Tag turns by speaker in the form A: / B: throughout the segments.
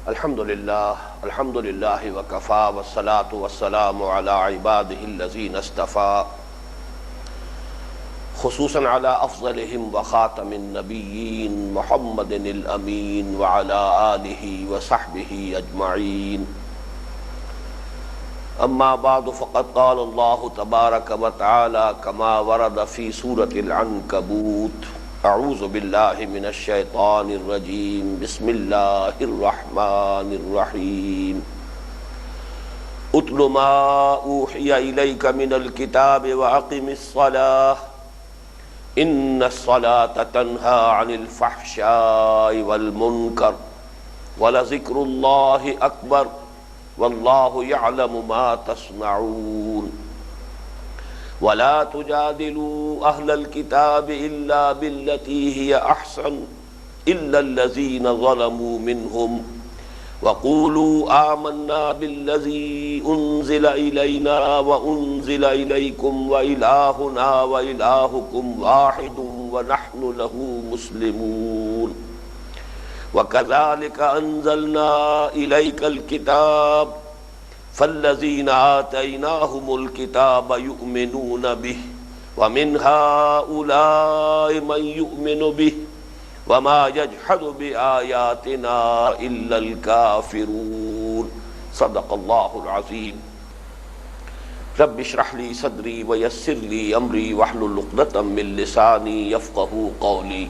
A: الحمد للہ وکفا والصلاة والسلام علی عباده الذین اصطفى خصوصا علی افضلهم وخاتم النبیین محمد الامین وعلی آلہ وصحبہ اجمعین. اما بعد فقد قال اللہ تبارک وتعالی کما ورد فی سورة العنکبوت: اعوذ باللہ من الشیطان الرجیم بسم اللہ الرحمن الرحیم. اتل ما اوحی الیک من الکتاب واقم الصلاة ان الصلاة تنہی عن الفحشاء والمنکر ولذکر اللہ اکبر واللہ یعلم ما تصنعون. ولا تجادلوا اہل الكتاب الا بالتي هي احسن الا الذين ظلموا منهم وقولوا آمنا بالذي انزل الينا وانزل اليكم والهنا والهكم واحد ونحن له مسلمون. وكذلك انزلنا اليك الكتاب فالذین آتیناہم الکتاب یؤمنون به ومن هؤلاء من یؤمن به وما یجحد بآیاتنا الا الکافرون. صدق اللہ العظیم. رب اشرح لی صدری ویسر لی امری واحلل عقدۃ من لسانی یفقہوا قولی.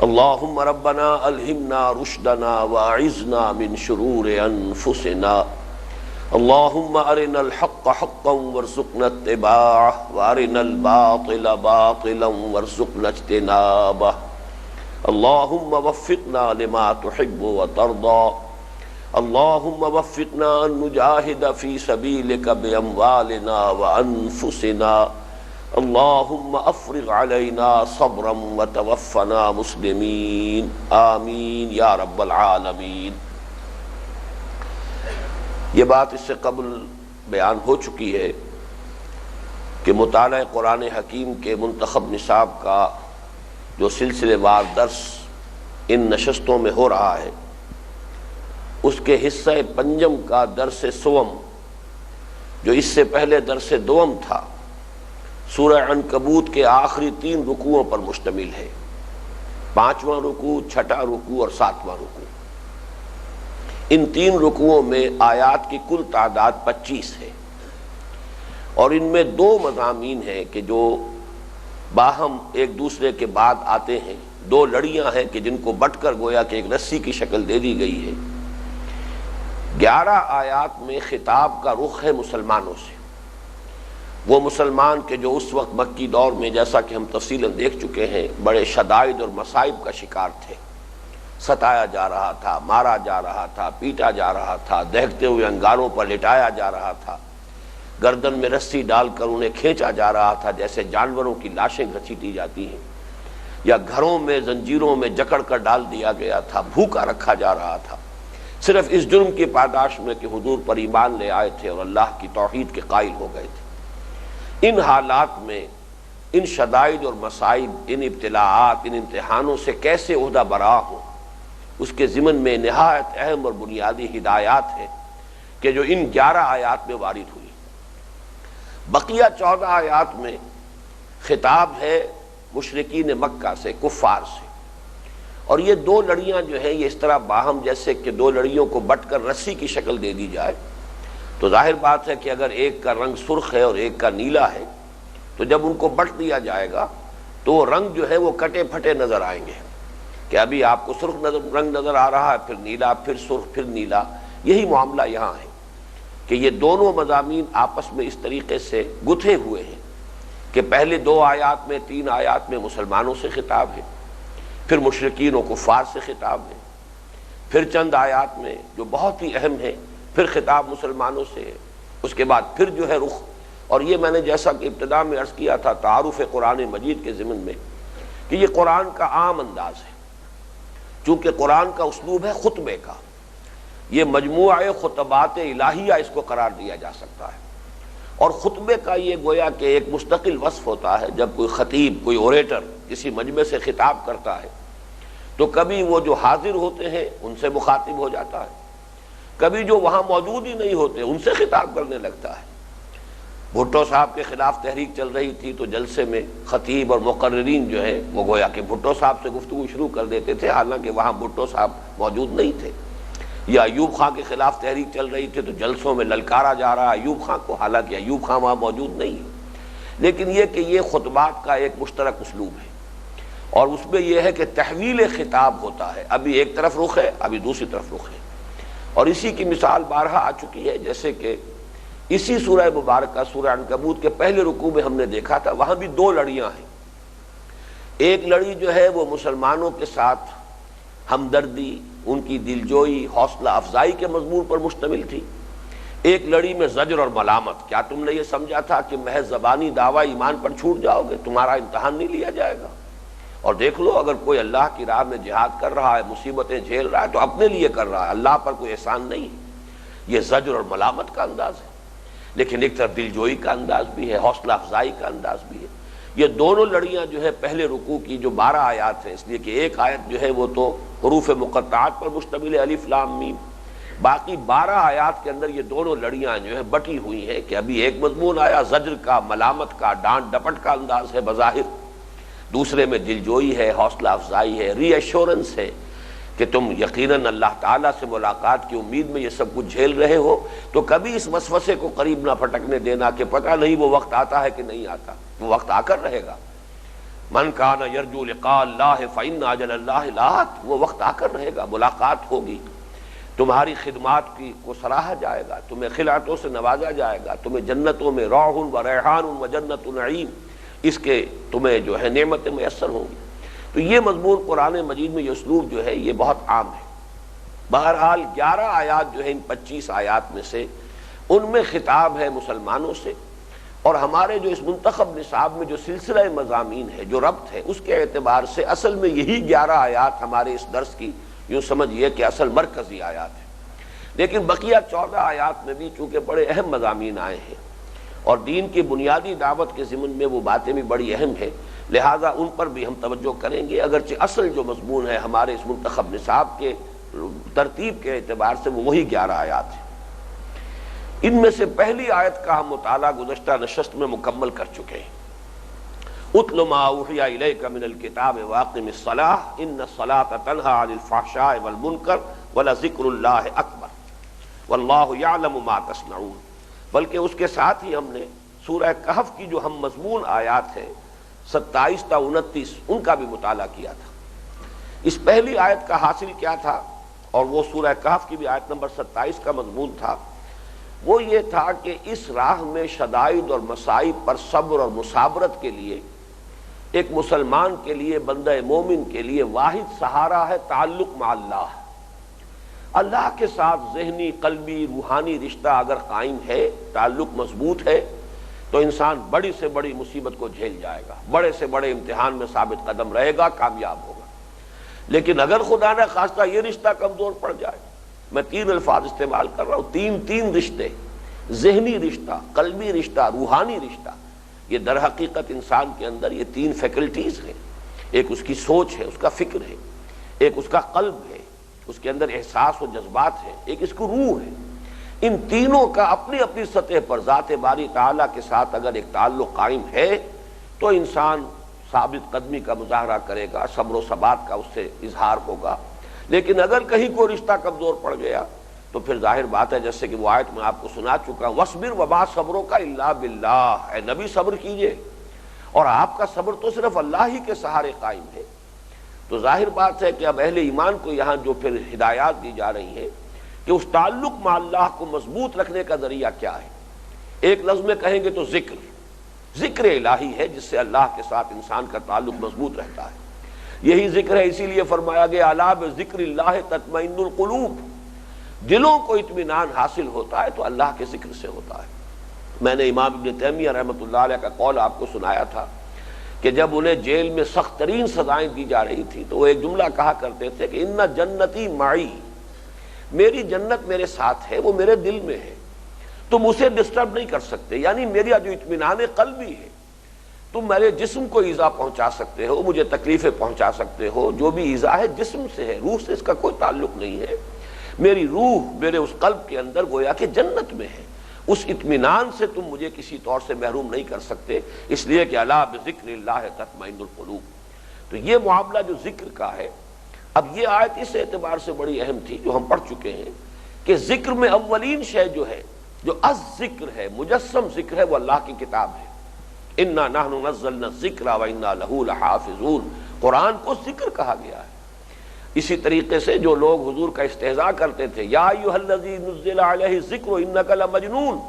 A: اللہم ربنا الہمنا رشدنا واعذنا من شرور انفسنا. اللہم ارنا الحق حقا وارزقنا اتباعه وارنا الباطل باطلا وارزقنا اجتنابه. اللہم وفقنا لما تحب وترضى. اللہم وفقنا ان نجاہد فی سبیلک باموالنا وانفسنا. اللہم افرغ علینا صبرا وتوفنا مسلمین آمین یا رب العالمین. یہ بات اس سے قبل بیان ہو چکی ہے کہ مطالعہ قرآن حکیم کے منتخب نصاب کا جو سلسلے وار درس ان نشستوں میں ہو رہا ہے، اس کے حصہ پنجم کا درس سوم، جو اس سے پہلے درس دوم تھا، سورہ عنکبوت کے آخری 3 رکوعوں پر مشتمل ہے. 5واں رکوع، 6واں رکوع اور 7واں رکوع. ان 3 رکوعوں میں آیات کی کل تعداد 25 ہے، اور ان میں 2 مضامین ہیں کہ جو باہم ایک دوسرے کے بعد آتے ہیں. 2 لڑیاں ہیں کہ جن کو بٹ کر گویا کہ ایک رسی کی شکل دے دی گئی ہے. 11 آیات میں خطاب کا رخ ہے مسلمانوں سے. وہ مسلمان کہ جو اس وقت مکی دور میں، جیسا کہ ہم تفصیلاً دیکھ چکے ہیں، بڑے شدائد اور مصائب کا شکار تھے. ستایا جا رہا تھا، مارا جا رہا تھا، پیٹا جا رہا تھا، دہکتے ہوئے انگاروں پر لٹایا جا را تھا، گردن میں رسی ڈال کر انہیں کھینچا جا رہا تھا جیسے جانوروں کی لاشیں گھسیٹی جاتی ہیں، یا گھروں میں زنجیروں میں جکڑ کر ڈال دیا گیا تھا، بھوکا رکھا جا رہا تھا، صرف اس جرم کی پاداش میں کہ حضور پر ایمان لے آئے تھے اور اللہ کی توحید کے قائل ہو گئے تھے. ان حالات میں، ان شدائد اور مصائب، ان ابتلاعات، ان امتحانوں سے کیسے عہدہ برآ ہو، اس کے ضمن میں نہایت اہم اور بنیادی ہدایات ہیں کہ جو ان 11 آیات میں وارد ہوئی. بقیہ 14 آیات میں خطاب ہے مشرکین مکہ سے، کفار سے. اور یہ 2 لڑیاں جو ہیں، یہ اس طرح باہم جیسے کہ 2 لڑیوں کو بٹ کر رسی کی شکل دے دی جائے، تو ظاہر بات ہے کہ اگر ایک کا رنگ سرخ ہے اور ایک کا نیلا ہے، تو جب ان کو بٹ دیا جائے گا تو وہ رنگ جو ہے وہ کٹے پھٹے نظر آئیں گے کہ ابھی آپ کو سرخ رنگ نظر آ رہا ہے، پھر نیلا، پھر سرخ، پھر نیلا. یہی معاملہ یہاں ہے کہ یہ دونوں مضامین آپس میں اس طریقے سے گتھے ہوئے ہیں کہ پہلے 2 آیات میں، 3 آیات میں مسلمانوں سے خطاب ہے، پھر مشرکین و کفار سے خطاب ہے، پھر چند آیات میں جو بہت ہی اہم ہے پھر خطاب مسلمانوں سے ہے. اس کے بعد پھر جو ہے رخ. اور یہ میں نے جیسا کہ ابتدا میں عرض کیا تھا تعارف قرآن مجید کے ضمن میں کہ یہ قرآن کا عام انداز ہے، چونکہ قرآن کا اسلوب ہے خطبے کا. یہ مجموعہ خطبات الہیہ اس کو قرار دیا جا سکتا ہے. اور خطبے کا یہ گویا کہ ایک مستقل وصف ہوتا ہے. جب کوئی خطیب، کوئی اوریٹر کسی مجمع سے خطاب کرتا ہے تو کبھی وہ جو حاضر ہوتے ہیں ان سے مخاطب ہو جاتا ہے، کبھی جو وہاں موجود ہی نہیں ہوتے ان سے خطاب کرنے لگتا ہے۔ بھٹو صاحب کے خلاف تحریک چل رہی تھی تو جلسے میں خطیب اور مقررین جو ہے وہ گویا کہ بھٹو صاحب سے گفتگو شروع کر دیتے تھے، حالانکہ وہاں بھٹو صاحب موجود نہیں تھے۔ یا ایوب خان کے خلاف تحریک چل رہی تھی تو جلسوں میں للکارا جا رہا ایوب خان کو، حالانکہ ایوب خان وہاں موجود نہیں ہے۔ لیکن یہ کہ یہ خطبات کا ایک مشترک اسلوب ہے، اور اس میں یہ ہے کہ تحویل خطاب ہوتا ہے، ابھی ایک طرف رخ ہے، ابھی دوسری طرف رخ ہے۔ اور اسی کی مثال بارہا آ چکی ہے، جیسے کہ اسی سورہ مبارکہ سورہ عنکبوت کے پہلے رکوع میں ہم نے دیکھا تھا، وہاں بھی دو لڑیاں ہیں۔ ایک لڑی جو ہے وہ مسلمانوں کے ساتھ ہمدردی، ان کی دلجوئی، حوصلہ افزائی کے مضمون پر مشتمل تھی۔ ایک لڑی میں زجر اور ملامت، کیا تم نے یہ سمجھا تھا کہ محض زبانی دعویٰ ایمان پر چھوٹ جاؤ گے، تمہارا امتحان نہیں لیا جائے گا؟ اور دیکھ لو، اگر کوئی اللہ کی راہ میں جہاد کر رہا ہے، مصیبتیں جھیل رہا ہے تو اپنے لیے کر رہا ہے، اللہ پر کوئی احسان نہیں ہے۔ یہ زجر اور ملامت کا انداز ہے، لیکن ایک طرف دلجوئی کا انداز بھی ہے، حوصلہ افزائی کا انداز بھی ہے۔ یہ دونوں لڑیاں جو ہے پہلے رکوع کی جو 12 آیات ہیں، اس لیے کہ ایک آیت جو ہے وہ تو حروف مقطعات پر مشتمل ہے، الف لام میم، باقی 12 آیات کے اندر یہ دونوں لڑیاں جو ہیں بٹی ہوئی ہیں کہ ابھی ایک مضمون آیا زجر کا، ملامت کا، ڈانٹ ڈپٹ کا انداز ہے بظاہر، دوسرے میں دلجوئی ہے، حوصلہ افزائی ہے، ری ایشورنس ہے کہ تم یقیناً اللہ تعالیٰ سے ملاقات کی امید میں یہ سب کچھ جھیل رہے ہو، تو کبھی اس وسوسے کو قریب نہ پھٹکنے دینا کہ پتہ نہیں وہ وقت آتا ہے کہ نہیں آتا، وہ وقت آ کر رہے گا۔ من کان یرجو لقاء اللہ فإن اجل اللہ لآت، وہ وقت آ کر رہے گا، ملاقات ہوگی، تمہاری خدمات کی کو سراہا جائے گا، تمہیں خلعتوں سے نوازا جائے گا، تمہیں جنتوں میں روح و ریحان و جنت نعیم، اس کے تمہیں جو ہے نعمتیں میسر ہوں گی۔ تو یہ مضمون قرآن مجید میں یہ اسلوب جو ہے یہ بہت عام ہے۔ بہرحال 11 آیات جو ہے ان 25 آیات میں سے، ان میں خطاب ہے مسلمانوں سے، اور ہمارے جو اس منتخب نصاب میں جو سلسلہ مضامین ہے، جو ربط ہے، اس کے اعتبار سے اصل میں یہی 11 آیات ہمارے اس درس کی یوں سمجھیے کہ اصل مرکزی آیات ہیں۔ لیکن بقیہ 14 آیات میں بھی چونکہ بڑے اہم مضامین آئے ہیں اور دین کی بنیادی دعوت کے ضمن میں وہ باتیں بھی بڑی اہم ہیں، لہٰذا ان پر بھی ہم توجہ کریں گے، اگرچہ اصل جو مضمون ہے ہمارے اس منتخب نصاب کے ترتیب کے اعتبار سے وہ وہی 11 آیات ہیں۔ ان میں سے پہلی آیت کا ہم مطالعہ گزشتہ نشست میں مکمل کر چکے ہیں۔ اتل ما اوحی الیک من الکتاب واقم الصلاۃ ان الصلاۃ تنہی عن الفحشاء والمنکر ولذکر اللہ اکبر واللہ یعلم ما تصنعون۔ بلکہ اس کے ساتھ ہی ہم نے سورہ کہف کی جو ہم مضمون آیات ہیں 27 تا 29 ان کا بھی مطالعہ کیا تھا۔ اس پہلی آیت کا حاصل کیا تھا، اور وہ سورہ کہف کی بھی آیت نمبر 27 کا مضمون تھا، وہ یہ تھا کہ اس راہ میں شدائد اور مصائب پر صبر اور مصابرت کے لیے ایک مسلمان کے لیے، بندہ مومن کے لیے واحد سہارا ہے تعلق مع اللہ۔ اللہ کے ساتھ ذہنی، قلبی، روحانی رشتہ اگر قائم ہے، تعلق مضبوط ہے، تو انسان بڑی سے بڑی مصیبت کو جھیل جائے گا، بڑے سے بڑے امتحان میں ثابت قدم رہے گا، کامیاب ہوگا۔ لیکن اگر خدا نہ خواستہ یہ رشتہ کمزور پڑ جائے، میں 3 الفاظ استعمال کر رہا ہوں، تین رشتے، ذہنی رشتہ، قلبی رشتہ، روحانی رشتہ، یہ در حقیقت انسان کے اندر یہ 3 فیکلٹیز ہیں۔ ایک اس کی سوچ ہے، اس کا فکر ہے، ایک اس کا قلب ہے، اس کے اندر احساس و جذبات ہیں، ایک اس کو روح ہے۔ ان تینوں کا اپنی اپنی سطح پر ذات باری تعالیٰ کے ساتھ اگر ایک تعلق قائم ہے تو انسان ثابت قدمی کا مظاہرہ کرے گا، صبر و ثبات کا اس سے اظہار ہوگا۔ لیکن اگر کہیں کوئی رشتہ کمزور پڑ گیا تو پھر ظاہر بات ہے، جیسے کہ وہ آیت میں آپ کو سنا چکا ہوں، وَاصْبِرْ وَمَا صَبْرُكَ إِلَّا بِاللَّهِ، اے نبی صبر کیجئے، اور آپ کا صبر تو صرف اللہ ہی کے سہارے قائم ہے۔ تو ظاہر بات ہے کہ اب اہل ایمان کو یہاں جو پھر ہدایات دی جا رہی ہیں کہ اس تعلق مع اللہ کو مضبوط رکھنے کا ذریعہ کیا ہے۔ ایک لفظ میں کہیں گے تو ذکر الہی ہے، جس سے اللہ کے ساتھ انسان کا تعلق مضبوط رہتا ہے۔ یہی ذکر ہے، اسی لیے فرمایا گیا الا بذکر اللہ تطمئن القلوب، دلوں کو اطمینان حاصل ہوتا ہے تو اللہ کے ذکر سے ہوتا ہے۔ میں نے امام ابن تیمیہ رحمۃ اللہ علیہ کا قول آپ کو سنایا تھا کہ جب انہیں جیل میں سخت ترین سزائیں دی جا رہی تھی تو وہ ایک جملہ کہا کرتے تھے کہ ان جنتی معی، میری جنت میرے ساتھ ہے، وہ میرے دل میں ہے، تم اسے ڈسٹرب نہیں کر سکتے، یعنی میرا جو اطمینان قلبی ہے، تم میرے جسم کو ایذا پہنچا سکتے ہو، مجھے تکلیفیں پہنچا سکتے ہو، جو بھی ایذا ہے جسم سے ہے، روح سے اس کا کوئی تعلق نہیں ہے۔ میری روح میرے اس قلب کے اندر گویا کہ جنت میں ہے، اس اطمینان سے تم مجھے کسی طور سے محروم نہیں کر سکتے، اس لیے کہ الا بذکر اللہ تطمئن القلوب۔ تو یہ معاملہ جو ذکر کا ہے، اب یہ آیت اس اعتبار سے بڑی اہم تھی جو ہم پڑھ چکے ہیں کہ ذکر میں اولین شے جو ہے، جو الذکر ہے، مجسم ذکر ہے، وہ اللہ کی کتاب ہے۔ انا نحن نزلنا الذکر وانا لہ لحافظون، قرآن کو ذکر کہا گیا ہے۔ اسی طریقے سے جو لوگ حضور کا استہزاء کرتے تھے، یا ایھا الذی نزل علیہ الذکر انک لمجنون،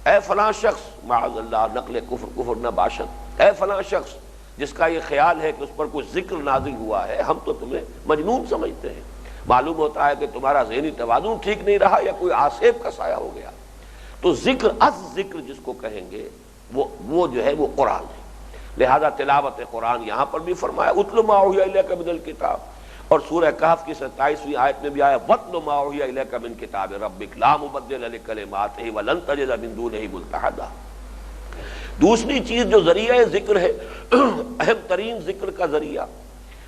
A: اے فلاں شخص، معاذ اللہ نقل کفر نہ باشد، اے فلاں شخص جس کا یہ خیال ہے کہ اس پر کوئی ذکر نازل ہوا ہے، ہم تو تمہیں مجنون سمجھتے ہیں۔ معلوم ہوتا ہے کہ تمہارا ذہنی توازن ٹھیک نہیں رہا یا کوئی آصف کا سایہ ہو گیا۔ تو ذکر ذکر جس کو کہیں گے وہ جو ہے وہ قرآن ہے۔ لہذا تلاوت قرآن یہاں پر بھی فرمایا اتل ما اوحی الیک من الکتاب، اور سورہ کہف کی 27ویں آیت میں بھی آیا واتل ما اوحی الیک من کتاب ربک لا مبدل لکلماتہ ولن تجد من دونہ ملتحدا۔ دوسری چیز جو ذریعہ ذکر ہے، اہم ترین ذکر کا ذریعہ،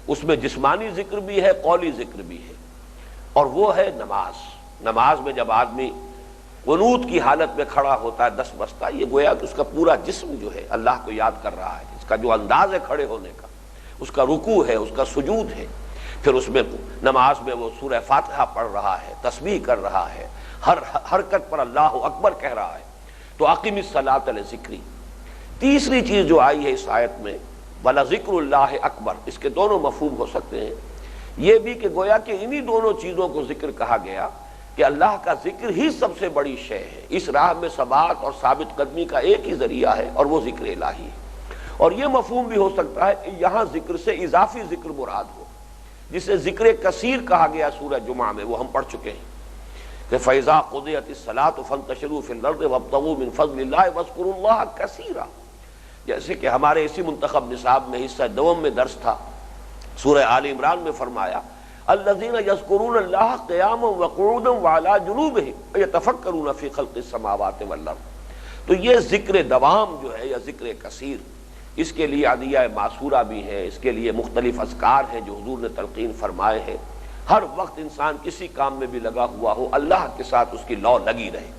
A: اس میں جسمانی ذکر بھی ہے، قولی ذکر بھی ہے، اور وہ ہے نماز۔ نماز میں جب آدمی قنوت کی حالت میں کھڑا ہوتا ہے دس بستہ، یہ گویا کہ اس کا پورا جسم جو ہے اللہ کو یاد کر رہا ہے، اس کا جو انداز ہے کھڑے ہونے کا، اس کا رکوع ہے، اس کا سجود ہے، پھر اس میں نماز میں وہ سورہ فاتحہ پڑھ رہا ہے، تسبیح کر رہا ہے، ہر حرکت پر اللہ اکبر کہہ رہا ہے۔ تو اقم الصلاۃ لذکری۔ تیسری چیز جو آئی ہے اس آیت میں وَلَذِکْرُ اللَّهِ اکبر، اس کے دونوں مفہوم ہو سکتے ہیں، یہ بھی کہ گویا کہ انہی دونوں چیزوں کو ذکر کہا گیا کہ اللہ کا ذکر ہی سب سے بڑی شے ہے، اس راہ میں ثبات اور ثابت قدمی کا ایک ہی ذریعہ ہے اور وہ ذکر الہی ہے۔ اور یہ مفہوم بھی ہو سکتا ہے کہ یہاں ذکر سے اضافی ذکر مراد ہو، جسے ذکر کثیر کہا گیا سورہ جمعہ میں، وہ ہم پڑھ چکے ہیں کہ فَإِذَا قُضِيَتِ الصَّلَاةُ فَانتَشِرُوا فِي الْأَرْضِ وَابْتَغُوا مِن فَضْلِ اللَّهِ وَاذْكُرُوا اللَّهَ كَثِيرًا۔ جیسے کہ ہمارے اسی منتخب نصاب میں حصہ دوم میں درس تھا، سورہ آل عمران میں فرمایا الذین یذکرون اللہ قیاما وقعودا وعلی جنوبہم یتفکرون فی خلق السماوات والارض۔ تو یہ ذکر دوام جو ہے یا ذکر کثیر، اس کے لیے عدیہ معصورہ بھی ہے، اس کے لیے مختلف اذکار ہیں جو حضور نے تلقین فرمائے ہیں۔ ہر وقت انسان کسی کام میں بھی لگا ہوا ہو، اللہ کے ساتھ اس کی لو لگی رہے،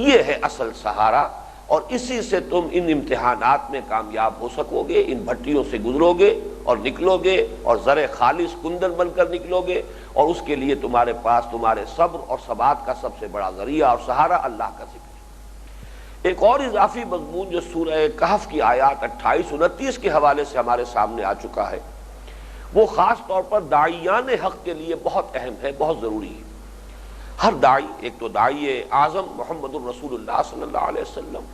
A: یہ ہے اصل سہارا، اور اسی سے تم ان امتحانات میں کامیاب ہو سکو گے، ان بھٹیوں سے گزرو گے اور نکلو گے اور زر خالص کندن بن کر نکلو گے، اور اس کے لیے تمہارے پاس تمہارے صبر اور ثبات کا سب سے بڑا ذریعہ اور سہارا اللہ کا ذکر۔ ایک اور اضافی مضمون جو سورہ کہف کی آیات 28 29 کے حوالے سے ہمارے سامنے آ چکا ہے، وہ خاص طور پر داعیان حق کے لیے بہت اہم ہے، بہت ضروری ہے۔ ہر داعی، ایک تو داعی اعظم محمد الرسول اللہ صلی اللہ علیہ وسلم،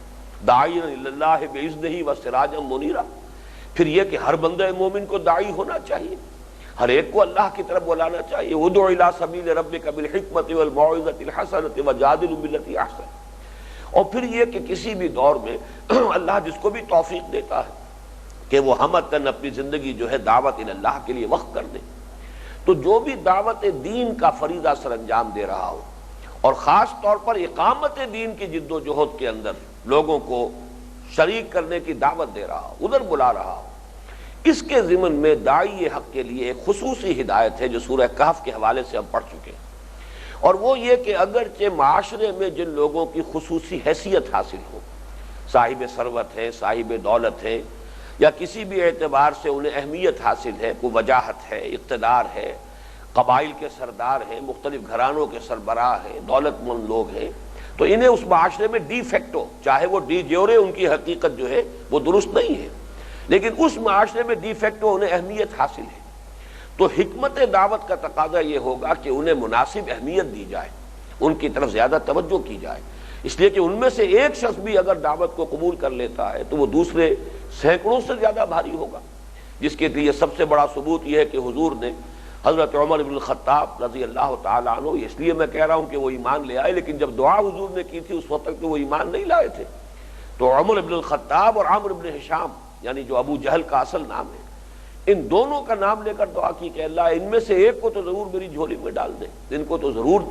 A: داعی الی اللہ باذنہ وسراجا منیرا، پھر یہ کہ ہر بندہ مومن کو داعی ہونا چاہیے، ہر ایک کو اللہ کی طرف بلانا چاہیے۔ ادع الی سبیل ربک بالحکمۃ والموعظۃ الحسنۃ وجادل بالتي احسن۔ اور پھر یہ کہ کسی بھی دور میں اللہ جس کو بھی توفیق دیتا ہے کہ وہ ہمتاً اپنی زندگی جو ہے دعوت الی اللہ کے لیے وقف کر دے، تو جو بھی دعوت دین کا فریضہ سر انجام دے رہا ہو اور خاص طور پر اقامت دین کی جد و جہد کے اندر لوگوں کو شریک کرنے کی دعوت دے رہا ہو، ادھر بلا رہا ہو، اس کے ضمن میں داعی حق کے لیے ایک خصوصی ہدایت ہے جو سورہ کہف کے حوالے سے ہم پڑھ چکے ہیں، اور وہ یہ کہ اگرچہ معاشرے میں جن لوگوں کی خصوصی حیثیت حاصل ہو، صاحب ثروت ہے، صاحب دولت ہے، یا کسی بھی اعتبار سے انہیں اہمیت حاصل ہے، کوئی وجاہت ہے، اقتدار ہے، قبائل کے سردار ہیں، مختلف گھرانوں کے سربراہ ہیں، دولت مند لوگ ہیں، تو انہیں اس معاشرے میں ڈی فیکٹو، چاہے وہ ڈی جیورے ان کی حقیقت جو ہے وہ درست نہیں ہے، لیکن اس معاشرے میں ڈی فیکٹو انہیں اہمیت حاصل ہے، تو حکمت دعوت کا تقاضا یہ ہوگا کہ انہیں مناسب اہمیت دی جائے، ان کی طرف زیادہ توجہ کی جائے، اس لیے کہ ان میں سے ایک شخص بھی اگر دعوت کو قبول کر لیتا ہے تو وہ دوسرے سینکڑوں سے زیادہ بھاری ہوگا، جس کے لیے سب سے بڑا ثبوت یہ ہے کہ حضور نے حضرت عمر بن الخطاب رضی اللہ تعالیٰ عنہ، اس لیے میں کہہ رہا ہوں کہ وہ ایمان لے آئے، لیکن جب دعا حضور نے کی تھی اس وقت تک تو وہ ایمان نہیں لائے تھے، تو عمر بن الخطاب اور عمرو بن ہشام، یعنی جو ابو جہل کا اصل نام ہے، ان دونوں کا نام لے کر دعا کی کہ اللہ ان میں سے ایک کو تو ضرور میری جھولی میں ڈال دے، ان کو تو ضرور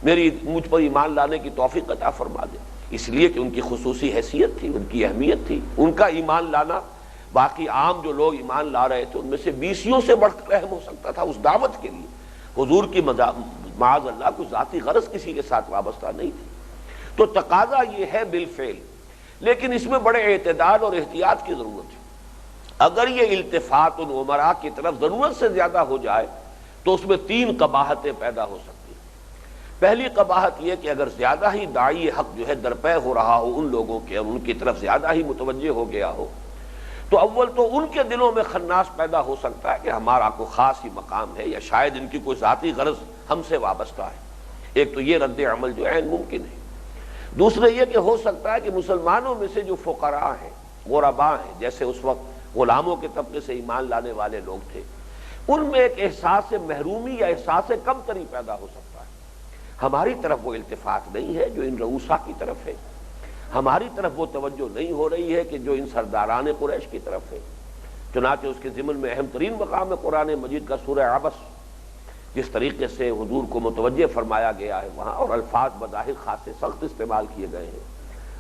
A: مجھ پر ایمان لانے کی توفیق عطا فرما دے۔ اس لیے کہ ان کی خصوصی حیثیت تھی، ان کی اہمیت تھی، ان کا ایمان لانا باقی عام جو لوگ ایمان لا رہے تھے ان میں سے 20 سے بڑھ کر اہم ہو سکتا تھا اس دعوت کے لیے۔ حضور کی معاذ اللہ کوئی ذاتی غرض کسی کے ساتھ وابستہ نہیں تھی، تو تقاضا یہ ہے بالفعل، لیکن اس میں بڑے اعتدال اور احتیاط کی ضرورت ہے۔ اگر یہ التفات العمراء کی طرف ضرورت سے زیادہ ہو جائے تو اس میں 3 قباحتیں پیدا ہو سکتی ہیں۔ پہلی قباحت یہ کہ اگر زیادہ ہی داعی حق جو ہے درپے ہو رہا ہو ان لوگوں کے اور ان کی طرف زیادہ ہی متوجہ ہو گیا ہو، تو اول تو ان کے دلوں میں خناس پیدا ہو سکتا ہے کہ ہمارا کوئی خاص ہی مقام ہے یا شاید ان کی کوئی ذاتی غرض ہم سے وابستہ ہے۔ ایک تو یہ رد عمل جو عین ممکن ہے۔ دوسرے یہ کہ ہو سکتا ہے کہ مسلمانوں میں سے جو فقراء ہیں، غرباء ہیں، جیسے اس وقت غلاموں کے طبقے سے ایمان لانے والے لوگ تھے، ان میں ایک احساس محرومی یا احساس کمتری پیدا ہو سکتا ہے۔ ہماری طرف وہ التفات نہیں ہے جو ان رؤسا کی طرف ہے، ہماری طرف وہ توجہ نہیں ہو رہی ہے کہ جو ان سرداران قریش کی طرف ہے۔ چنانچہ اس کے ضمن میں اہم ترین مقام ہے قرآن مجید کا سورہ عبس، جس طریقے سے حضور کو متوجہ فرمایا گیا ہے وہاں، اور الفاظ بظاہر خاصے سخت استعمال کیے گئے ہیں۔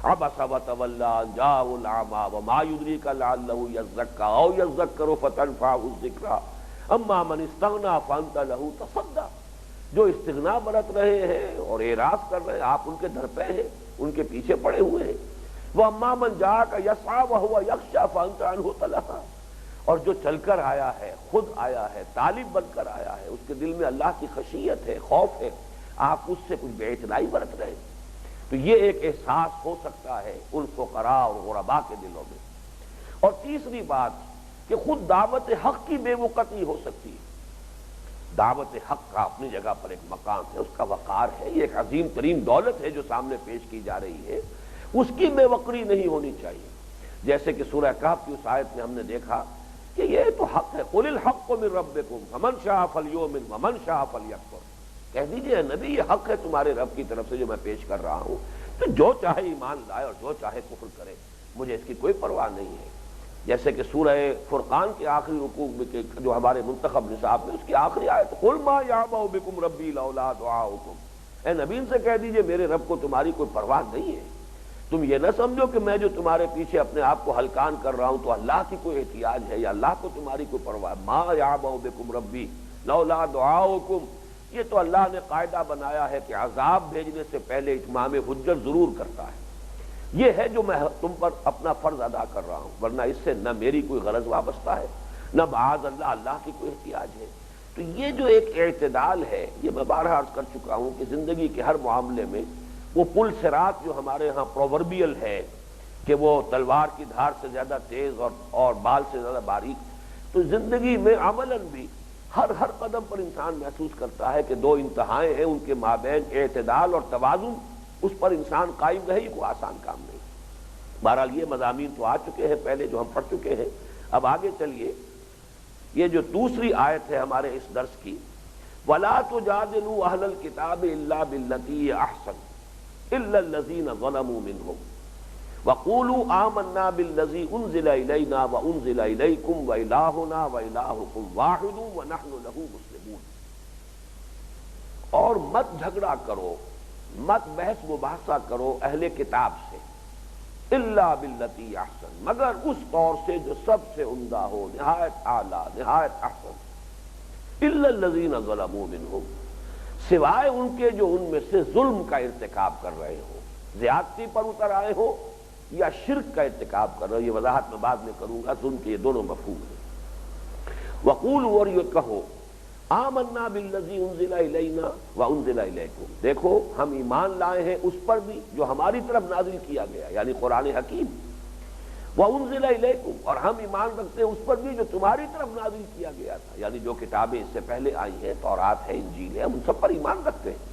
A: عبس وتولی ان جاءہ الاعمی وما یدریک لعلہ یزکی او یذکر فتنفعہ الذکریٰ اما من استغنی فانت لہ تصدی۔ جو استغنا برت رہے ہیں اور اعراض کر رہے ہیں، آپ ان کے در پہ ہیں، ان کے پیچھے پڑے ہوئے ہیں۔ وہ اما من جاءک یسعی وہو یخشی فانت عنہ تلہی۔ اور جو چل کر آیا ہے، خود آیا ہے، طالب بن کر آیا ہے، اس کے دل میں اللہ کی خشیت ہے، خوف ہے، آپ اس سے کچھ بے اعتنائی برت رہے ہیں۔ تو یہ ایک احساس ہو سکتا ہے ان فقراء اور غرباء کے دلوں میں۔ اور تیسری بات کہ خود دعوت حق کی بے وقتی ہو سکتی ہے۔ دعوت حق کا اپنی جگہ پر ایک مقام ہے، اس کا وقار ہے، یہ ایک عظیم ترین دولت ہے جو سامنے پیش کی جا رہی ہے، اس کی بے وقری نہیں ہونی چاہیے۔ جیسے کہ سورہ کہف کی اس آیت میں ہم نے دیکھا کہ یہ تو حق ہے، قل الحق من ربکم فمن شاء فلیؤمن ومن شاء فلیکفر۔ کہہ دیجئے نبی یہ حق ہے تمہارے رب کی طرف سے جو میں پیش کر رہا ہوں، تو جو چاہے ایمان لائے اور جو چاہے کفر کرے، مجھے اس کی کوئی پرواہ نہیں ہے۔ جیسے کہ سورہ فرقان کے آخری رکوع میں جو ہمارے منتخب نصاب میں اس کی آخری آیت قل ما یعبأ بکم ربی لولا دعاؤکم، اے نبی ان سے کہہ دیجئے میرے رب کو تمہاری کوئی پرواہ نہیں ہے۔ تم یہ نہ سمجھو کہ میں جو تمہارے پیچھے اپنے آپ کو ہلکان کر رہا ہوں تو اللہ کی کوئی احتیاج ہے یا اللہ کو تمہاری کوئی پرواہ۔ ما یعبأ بکم ربی لولا دعاؤکم، یہ تو اللہ نے قاعدہ بنایا ہے کہ عذاب بھیجنے سے پہلے اتمام حجت ضرور کرتا ہے۔ یہ ہے جو میں تم پر اپنا فرض ادا کر رہا ہوں، ورنہ اس سے نہ میری کوئی غرض وابستہ ہے نہ معاذ اللہ اللہ کی کوئی احتیاج ہے۔ تو یہ جو ایک اعتدال ہے، یہ میں بارہا عرض کر چکا ہوں کہ زندگی کے ہر معاملے میں وہ پل صراط جو ہمارے ہاں پرووربیل ہے کہ وہ تلوار کی دھار سے زیادہ تیز اور بال سے زیادہ باریک، تو زندگی میں عملاً بھی ہر قدم پر انسان محسوس کرتا ہے کہ دو انتہائیں ہیں، ان کے مابین اعتدال اور توازن، اس پر انسان قائم رہے، یہ کوئی آسان کام نہیں۔ بہرحال یہ مضامین تو آ چکے ہیں پہلے جو ہم پڑھ چکے ہیں۔ اب آگے چلیے، یہ جو دوسری آیت ہے ہمارے اس درس کی، وَلَا تُجَادِلُوا أَهْلَ الْكِتَابِ إِلَّا بِالَّتِي هِيَ أَحْسَنُ إِلَّا الَّذِينَ ظَلَمُوا مِنْهُمْ وَقُولُوا آمَنَّا بِالَّذِي أُنزِلَ إِلَيْنَا وَأُنزِلَ إِلَيْكُمْ وَإِلَٰهُنَا وَإِلَٰهُكُمْ وَاحِدٌ وَنَحْنُ لَهُ مُسْلِمُونَ۔ اور مت جھگڑا کرو، مت بحث مباحثہ کرو اہل کتاب سے، الا باللتی احسن، مگر اس طور سے جو سب سے عمدہ ہو، نہایت اعلیٰ، نہایت احسن، الا الذین ظلموا منہم، سوائے ان کے جو ان میں سے ظلم کا ارتکاب کر رہے ہو، زیادتی پر اتر آئے ہو یا شرک کا ارتکاب کر رہے ہو۔ یہ وضاحت میں بعد میں کروں گا، ظلم کے یہ دونوں مفہوم ہیں۔ وقولوا، اور یہ کہو، آمنا بالذی انزل الینا وانزل الیکم، دیکھو ہم ایمان لائے ہیں اس پر بھی جو ہماری طرف نازل کیا گیا یعنی قرآن حکیم، وانزل الیکم، اور ہم ایمان رکھتے ہیں اس پر بھی جو تمہاری طرف نازل کیا گیا تھا، یعنی جو کتابیں اس سے پہلے آئی ہیں، تورات ہے، انجیل ہے، ہم ان سب پر ایمان رکھتے ہیں۔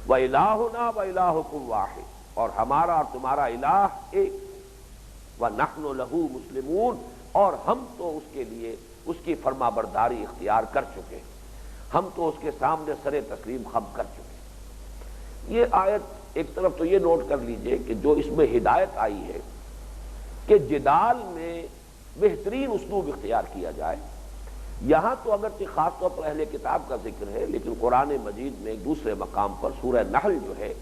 A: وَإِلَٰهُنَا وَإِلَٰهُكُمْ وَاحِدٌ، اور ہمارا اور تمہارا الہ ایک، وَنَحْنُ لَهُ مُسْلِمُونَ، اور ہم تو اس کے لیے اس کی فرما برداری اختیار کر چکے، ہم تو اس کے سامنے سر تسلیم خم کر چکے۔ یہ آیت ایک طرف تو یہ نوٹ کر لیجئے کہ جو اس میں ہدایت آئی ہے کہ جدال میں بہترین اسلوب اختیار کیا جائے، یہاں تو اگرچہ خاص طور پر اہل کتاب کا ذکر ہے، لیکن قرآن مجید میں ایک دوسرے مقام پر سورہ نحل جو ہے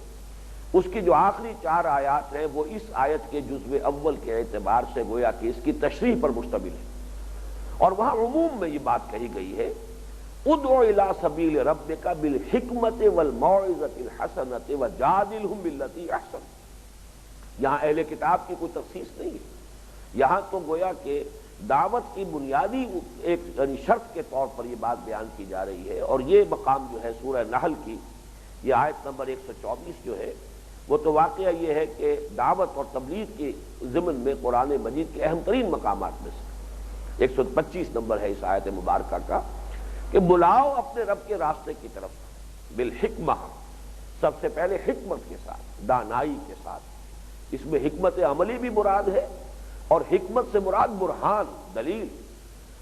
A: اس کی جو آخری 4 آیات ہیں وہ اس آیت کے جزو اول کے اعتبار سے گویا کہ اس کی تشریح پر مشتمل ہے، اور وہاں عموم میں یہ بات کہی گئی ہے ادعو الی سبیل ربک بالحکمت والموعظۃ الحسنۃ وجادلھم باللتی احسن۔ یہاں اہل کتاب کی کوئی تخصیص نہیں ہے، یہاں تو گویا کہ دعوت کی بنیادی ایک یعنی شرط کے طور پر یہ بات بیان کی جا رہی ہے، اور یہ مقام جو ہے سورہ نحل کی یہ آیت نمبر 124 جو ہے وہ تو واقعہ یہ ہے کہ دعوت اور تبلیغ کے ضمن میں قرآن مجید کے اہم ترین مقامات میں سے 125 نمبر ہے اس آیت مبارکہ کا کہ بلاؤ اپنے رب کے راستے کی طرف بالحکمہ، سب سے پہلے حکمت کے ساتھ، دانائی کے ساتھ۔ اس میں حکمت عملی بھی مراد ہے، اور حکمت سے مراد برہان، دلیل،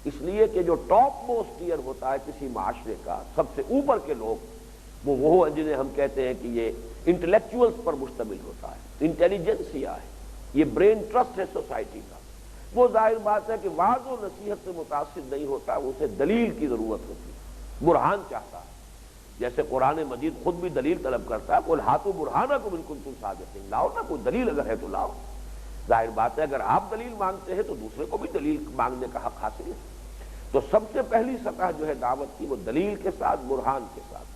A: اس لیے کہ جو ٹاپ موسٹ ٹیئر ہوتا ہے کسی معاشرے کا، سب سے اوپر کے لوگ وہ جنہیں ہم کہتے ہیں کہ یہ انٹلیکچوئلز پر مشتمل ہوتا ہے، انٹیلیجنسیا ہے، یہ برین ٹرسٹ ہے سوسائٹی کا، وہ ظاہر بات ہے کہ وعظ و نصیحت سے متاثر نہیں ہوتا، اسے دلیل کی ضرورت ہوتی ہے، برہان چاہتا ہے۔ جیسے قرآن مجید خود بھی دلیل طلب کرتا ہے، قل ہاتوا برہانکم ان کنتم صادقین، لاؤ نا کوئی دلیل اگر ہے تو لاؤ۔ ظاہر بات ہے اگر آپ دلیل مانگتے ہیں تو دوسرے کو بھی دلیل مانگنے کا حق حاصل ہے۔ تو سب سے پہلی سطح جو ہے دعوت کی وہ دلیل کے ساتھ، برہان کے ساتھ،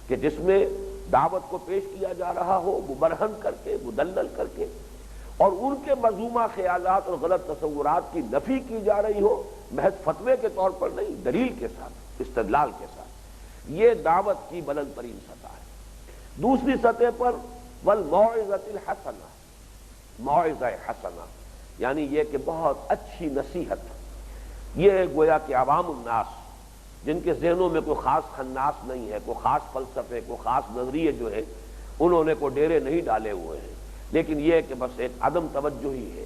A: کہ جس میں دعوت کو پیش کیا جا رہا ہو مبرہن کر کے، مدلل کر کے، اور ان کے مذمومہ خیالات اور غلط تصورات کی نفی کی جا رہی ہو، محض فتوے کے طور پر نہیں، دلیل کے ساتھ، استدلال کے ساتھ۔ یہ دعوت کی بلند ترین سطح ہے۔ دوسری سطح پر والموعظۃ الحسنہ، موعظہ حسنہ یعنی یہ کہ بہت اچھی نصیحت، یہ گویا کہ عوام الناس جن کے ذہنوں میں کوئی خاص خناس نہیں ہے، کوئی خاص فلسفے، کوئی خاص نظریے جو ہے انہوں نے کوئی ڈیرے نہیں ڈالے ہوئے ہیں، لیکن یہ کہ بس ایک عدم توجہی ہے،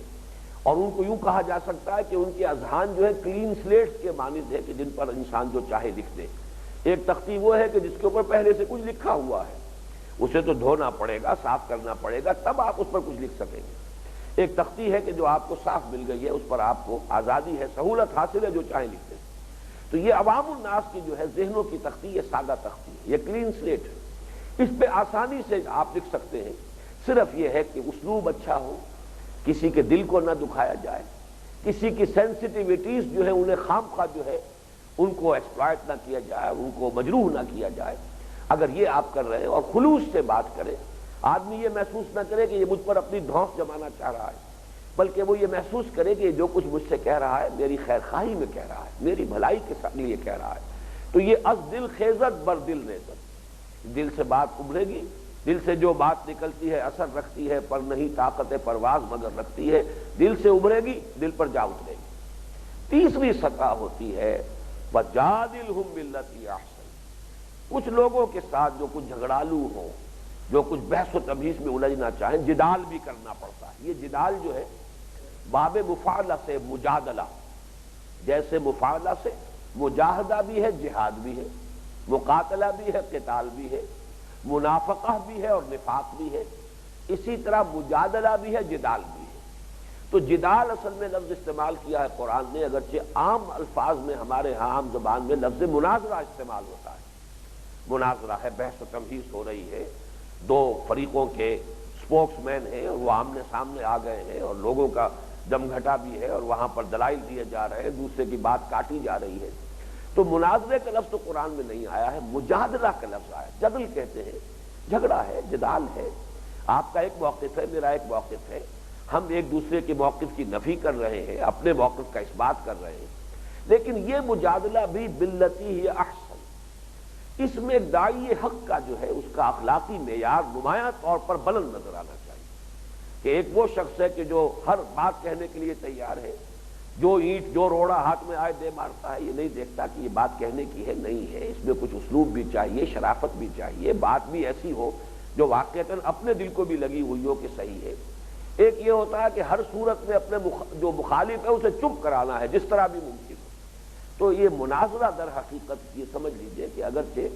A: اور ان کو یوں کہا جا سکتا ہے کہ ان کے اذہان جو ہے کلین سلیٹس کے مانند ہے کہ جن پر انسان جو چاہے لکھ دے۔ ایک تختی وہ ہے کہ جس کے اوپر پہلے سے کچھ لکھا ہوا ہے، اسے تو دھونا پڑے گا، صاف کرنا پڑے گا، تب آپ اس پر کچھ لکھ سکیں گے۔ ایک تختی ہے کہ جو آپ کو صاف مل گئی ہے، اس پر آپ کو آزادی ہے، سہولت حاصل ہے، جو چاہیں لکھ دیں۔ تو یہ عوام الناس کی جو ہے ذہنوں کی تختی، یہ سادہ تختی ہے، یہ کلین سلیٹ ہے، اس پہ آسانی سے آپ لکھ سکتے ہیں۔ صرف یہ ہے کہ اسلوب اچھا ہو، کسی کے دل کو نہ دکھایا جائے، کسی کی سینسٹیوٹیز جو ہے انہیں خام خواہ جو ہے ان کو ایکسپلائٹ نہ کیا جائے، ان کو مجروح نہ کیا جائے۔ اگر یہ آپ کر رہے ہیں اور خلوص سے بات کریں، آدمی یہ محسوس نہ کرے کہ یہ مجھ پر اپنی دھونس جمانا چاہ رہا ہے، بلکہ وہ یہ محسوس کرے کہ جو کچھ مجھ سے کہہ رہا ہے میری خیر خواہی میں کہہ رہا ہے، میری بھلائی کے لیے کہہ رہا ہے۔ تو یہ از دل خیزت بر دل ریزت، دل سے بات ابھرے گی، دل سے جو بات نکلتی ہے اثر رکھتی ہے، پر نہیں طاقت پرواز مگر رکھتی ہے، دل سے ابھرے گی، دل پر جا اترے گی۔ تیسری سطح ہوتی ہے وَجَادِلْهُمْ بِالَّتِي أَحْسَنُ، کچھ لوگوں کے ساتھ جو کچھ جھگڑالو ہوں، جو کچھ بحث و تبحیث میں الجھنا چاہیں، جدال بھی کرنا پڑتا ہے۔ یہ جدال جو ہے باب مفاعلہ سے مجادلہ، جیسے مفاعلہ سے مجاہدہ بھی ہے، جہاد بھی ہے، مقاتلہ بھی ہے، قتال بھی ہے، منافقہ بھی ہے اور نفاق بھی ہے، اسی طرح مجادلہ بھی ہے، جدال بھی ہے۔ تو جدال اصل میں لفظ استعمال کیا ہے قرآن نے، اگرچہ عام الفاظ میں ہمارے ہاں عام زبان میں لفظ مناظرہ استعمال ہوتا ہے۔ مناظرہ ہے، بحث و تبحیث ہو رہی ہے، دو فریقوں کے اسپوکس مین ہیں اور وہ آمنے سامنے آ گئے ہیں، اور لوگوں کا جم گھٹا بھی ہے، اور وہاں پر دلائل دیے جا رہے ہیں، دوسرے کی بات کاٹی جا رہی ہے۔ تو مناظرے کا لفظ تو قرآن میں نہیں آیا ہے، مجادلہ کا لفظ آیا۔ جدل کہتے ہیں، جھگڑا ہے، جدال ہے، آپ کا ایک موقف ہے، میرا ایک موقف ہے، ہم ایک دوسرے کے موقف کی نفی کر رہے ہیں، اپنے موقف کا اثبات کر رہے ہیں، لیکن یہ مجادلہ بھی باللتی ہی احسن، اس میں داعی حق کا جو ہے اس کا اخلاقی معیار نمایاں طور پر بلند نظر آنا چاہیے، کہ ایک وہ شخص ہے کہ جو ہر بات کہنے کے لیے تیار ہے، جو اینٹ جو روڑا ہاتھ میں آئے دے مارتا ہے، یہ نہیں دیکھتا کہ یہ بات کہنے کی ہے نہیں ہے، اس میں کچھ اسلوب بھی چاہیے، شرافت بھی چاہیے، بات بھی ایسی ہو جو واقعتاً اپنے دل کو بھی لگی ہوئی ہو کہ صحیح ہے۔ ایک یہ ہوتا ہے کہ ہر صورت میں اپنے جو مخالف ہے اسے چپ کرانا ہے جس طرح بھی ممکن ہو۔ تو یہ مناظرہ در حقیقت یہ سمجھ لیجئے کہ اگرچہ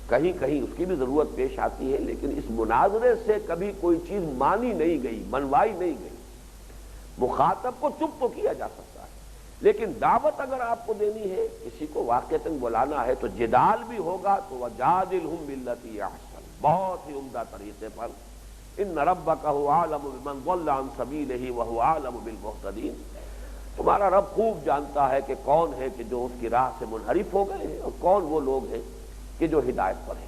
A: کہیں کہیں اس کی بھی ضرورت پیش آتی ہے، لیکن اس مناظرے سے کبھی کوئی چیز مانی نہیں گئی، منوائی نہیں گئی۔ مخاطب کو چپ تو کیا جا سکتا ہے، لیکن دعوت اگر آپ کو دینی ہے، کسی کو واقعتاً بلانا ہے، تو جدال بھی ہوگا تو وَجَادِلْهُمْ بِالَّتِي أَحْسَنُ، بہت ہی عمدہ طریقے پر ان ربک هو اعلم بمن ضل عن سبیلہ وهو اعلم بالمہتدین، تمہارا رب خوب جانتا ہے کہ کون ہے کہ جو اس کی راہ سے منحرف ہو گئے ہیں اور کون وہ لوگ ہیں کہ جو ہدایت پر ہیں۔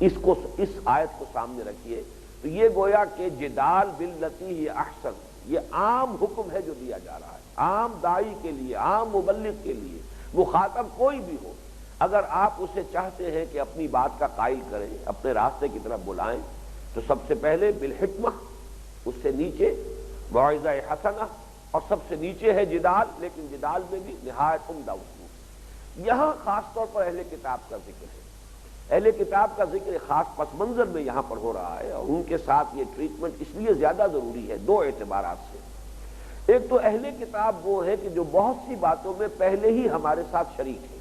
A: اس آیت کو سامنے رکھیے تو یہ گویا کہ جدال باللتی ہی احسن، یہ عام حکم ہے جو دیا جا رہا ہے، عام داعی کے لیے، عام مبلغ کے لیے، مخاطب کوئی بھی ہو، اگر آپ اسے چاہتے ہیں کہ اپنی بات کا قائل کریں، اپنے راستے کی طرف بلائیں، تو سب سے پہلے بالحکمہ، اس سے نیچے موعظہ حسنہ، اور سب سے نیچے ہے جدال، لیکن جدال میں بھی نہایت عمدہ اسلوب۔ یہاں خاص طور پر اہل کتاب کا ذکر ہے، اہل کتاب کا ذکر خاص پس منظر میں یہاں پر ہو رہا ہے، اور ان کے ساتھ یہ ٹریٹمنٹ اس لیے زیادہ ضروری ہے دو اعتبارات سے۔ ایک تو اہل کتاب وہ ہے کہ جو بہت سی باتوں میں پہلے ہی ہمارے ساتھ شریک ہے،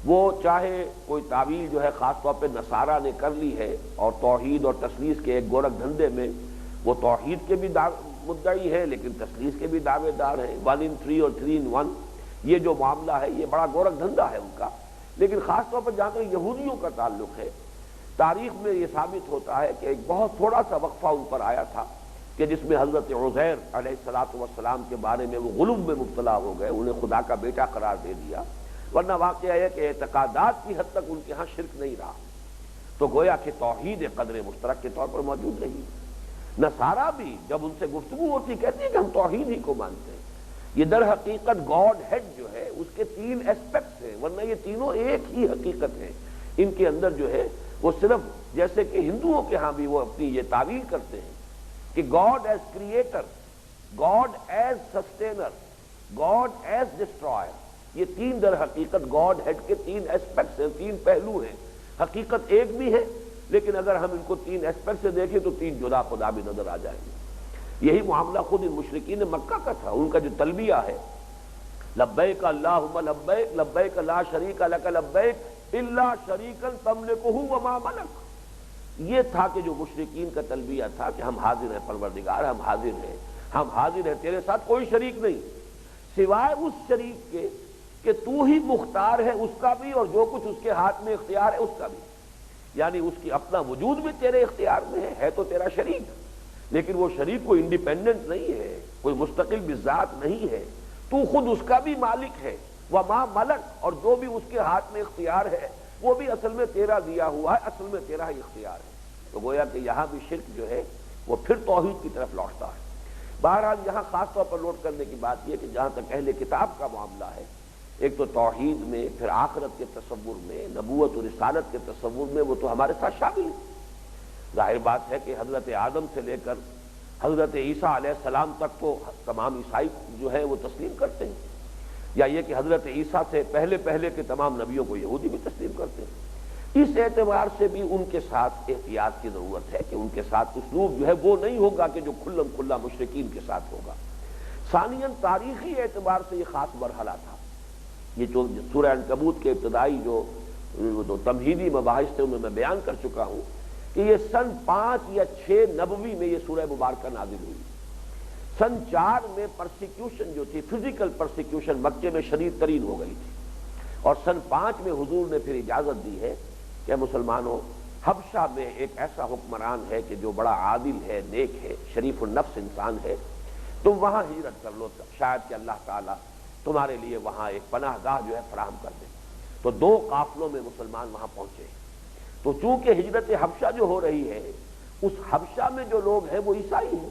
A: وہ چاہے کوئی تعویل جو ہے خاص طور پہ نصارہ نے کر لی ہے، اور توحید اور تثلیث کے ایک گورکھ دھندے میں وہ توحید کے بھی مدعی ہے لیکن تثلیث کے بھی دعوے دار ہیں، 1 in 3 اور 3 in 1، یہ جو معاملہ ہے یہ بڑا گورکھ دھندہ ہے ان کا۔ لیکن خاص طور پر جہاں تک یہودیوں کا تعلق ہے، تاریخ میں یہ ثابت ہوتا ہے کہ ایک بہت تھوڑا سا وقفہ ان پر آیا تھا کہ جس میں حضرت عزیر علیہ السلام کے بارے میں وہ غلو میں مبتلا ہو گئے، انہیں خدا کا بیٹا قرار دے دیا، ورنہ واقعہ ہے کہ اعتقادات کی حد تک ان کے ہاں شرک نہیں رہا، تو گویا کہ توحید قدر مشترک کے طور پر موجود رہی۔ نصارہ بھی جب ان سے گفتگو ہوتی کہتے ہیں کہ ہم توحید ہی کو مانتے ہیں، یہ در حقیقت گاڈ ہیڈ جو ہے اس کے 3 ایسپیکٹس ہیں، ورنہ یہ تینوں ایک ہی حقیقت ہے، ان کے اندر جو ہے وہ صرف جیسے کہ ہندوؤں کے ہاں بھی وہ اپنی یہ تعویل کرتے ہیں کہ God as creator, God as sustainer, God as destroyer, یہ 3 در حقیقت گاڈ ہیڈ کے 3 ایسپیکٹس ہیں، 3 پہلو ہیں، حقیقت ایک بھی ہے لیکن اگر ہم ان کو 3 ایسپیکٹ سے دیکھیں تو 3 جدا خدا بھی نظر آ جائیں گے۔ یہی معاملہ خود ان مشرکین مکہ کا تھا، ان کا جو تلبیہ ہے لبیک اللہم لبیک لبیک لا شریک لک لبیک الا شریکا تملکہ وما ملک، یہ تھا کہ جو مشرکین کا تلبیہ تھا کہ ہم حاضر ہیں پروردگار، ہم حاضر ہیں تیرے ساتھ کوئی شریک نہیں سوائے اس شریک کے کہ تو ہی مختار ہے اس کا بھی، اور جو کچھ اس کے ہاتھ میں اختیار ہے اس کا بھی، یعنی اس کی اپنا وجود بھی تیرے اختیار میں ہے تو تیرا شریک، لیکن وہ شریک کوئی انڈیپینڈنٹ نہیں ہے، کوئی مستقل بذات نہیں ہے، تو خود اس کا بھی مالک ہے، وما ملک، اور جو بھی اس کے ہاتھ میں اختیار ہے وہ بھی اصل میں تیرا دیا ہوا ہے، اصل میں تیرا ہی اختیار ہے۔ تو گویا کہ یہاں بھی شرک جو ہے وہ پھر توحید کی طرف لوٹتا ہے۔ بہرحال یہاں خاص طور پر نوٹ کرنے کی بات یہ کہ جہاں تک اہل کتاب کا معاملہ ہے، ایک تو توحید میں، پھر آخرت کے تصور میں، نبوت و رسالت کے تصور میں وہ تو ہمارے ساتھ شامل ہے۔ ظاہر بات ہے کہ حضرت آدم سے لے کر حضرت عیسیٰ علیہ السلام تک تو تمام عیسائی جو ہے وہ تسلیم کرتے ہیں، یا یہ کہ حضرت عیسیٰ سے پہلے کے تمام نبیوں کو یہودی بھی تسلیم کرتے ہیں۔ اس اعتبار سے بھی ان کے ساتھ احتیاط کی ضرورت ہے کہ ان کے ساتھ اسلوب جو ہے وہ نہیں ہوگا کہ جو کھلم کھلا مشرکین کے ساتھ ہوگا۔ ثانیاً تاریخی اعتبار سے یہ خاص مرحلہ تھا، یہ جو سورہ عنکبوت کے ابتدائی جو تمہیدی مباحث تھے ان میں بیان کر چکا ہوں کہ یہ سن 5 یا 6 نبوی میں یہ سورہ مبارکہ نازل ہوئی۔ سن 4 میں پرسیکیوشن جو تھی، فزیکل پرسیکیوشن مکے میں شدید ترین ہو گئی تھی، اور سن 5 میں حضور نے پھر اجازت دی ہے کہ مسلمانوں حبشہ میں ایک ایسا حکمران ہے کہ جو بڑا عادل ہے، نیک ہے، شریف النفس انسان ہے، تم وہاں ہجرت کر لو، شاید کہ اللہ تعالیٰ تمہارے لیے وہاں ایک پناہ گاہ جو ہے فراہم کر دے۔ تو 2 قافلوں میں مسلمان وہاں پہنچے، تو چونکہ ہجرت حبشہ جو ہو رہی ہے اس حبشہ میں جو لوگ ہیں وہ عیسائی ہیں،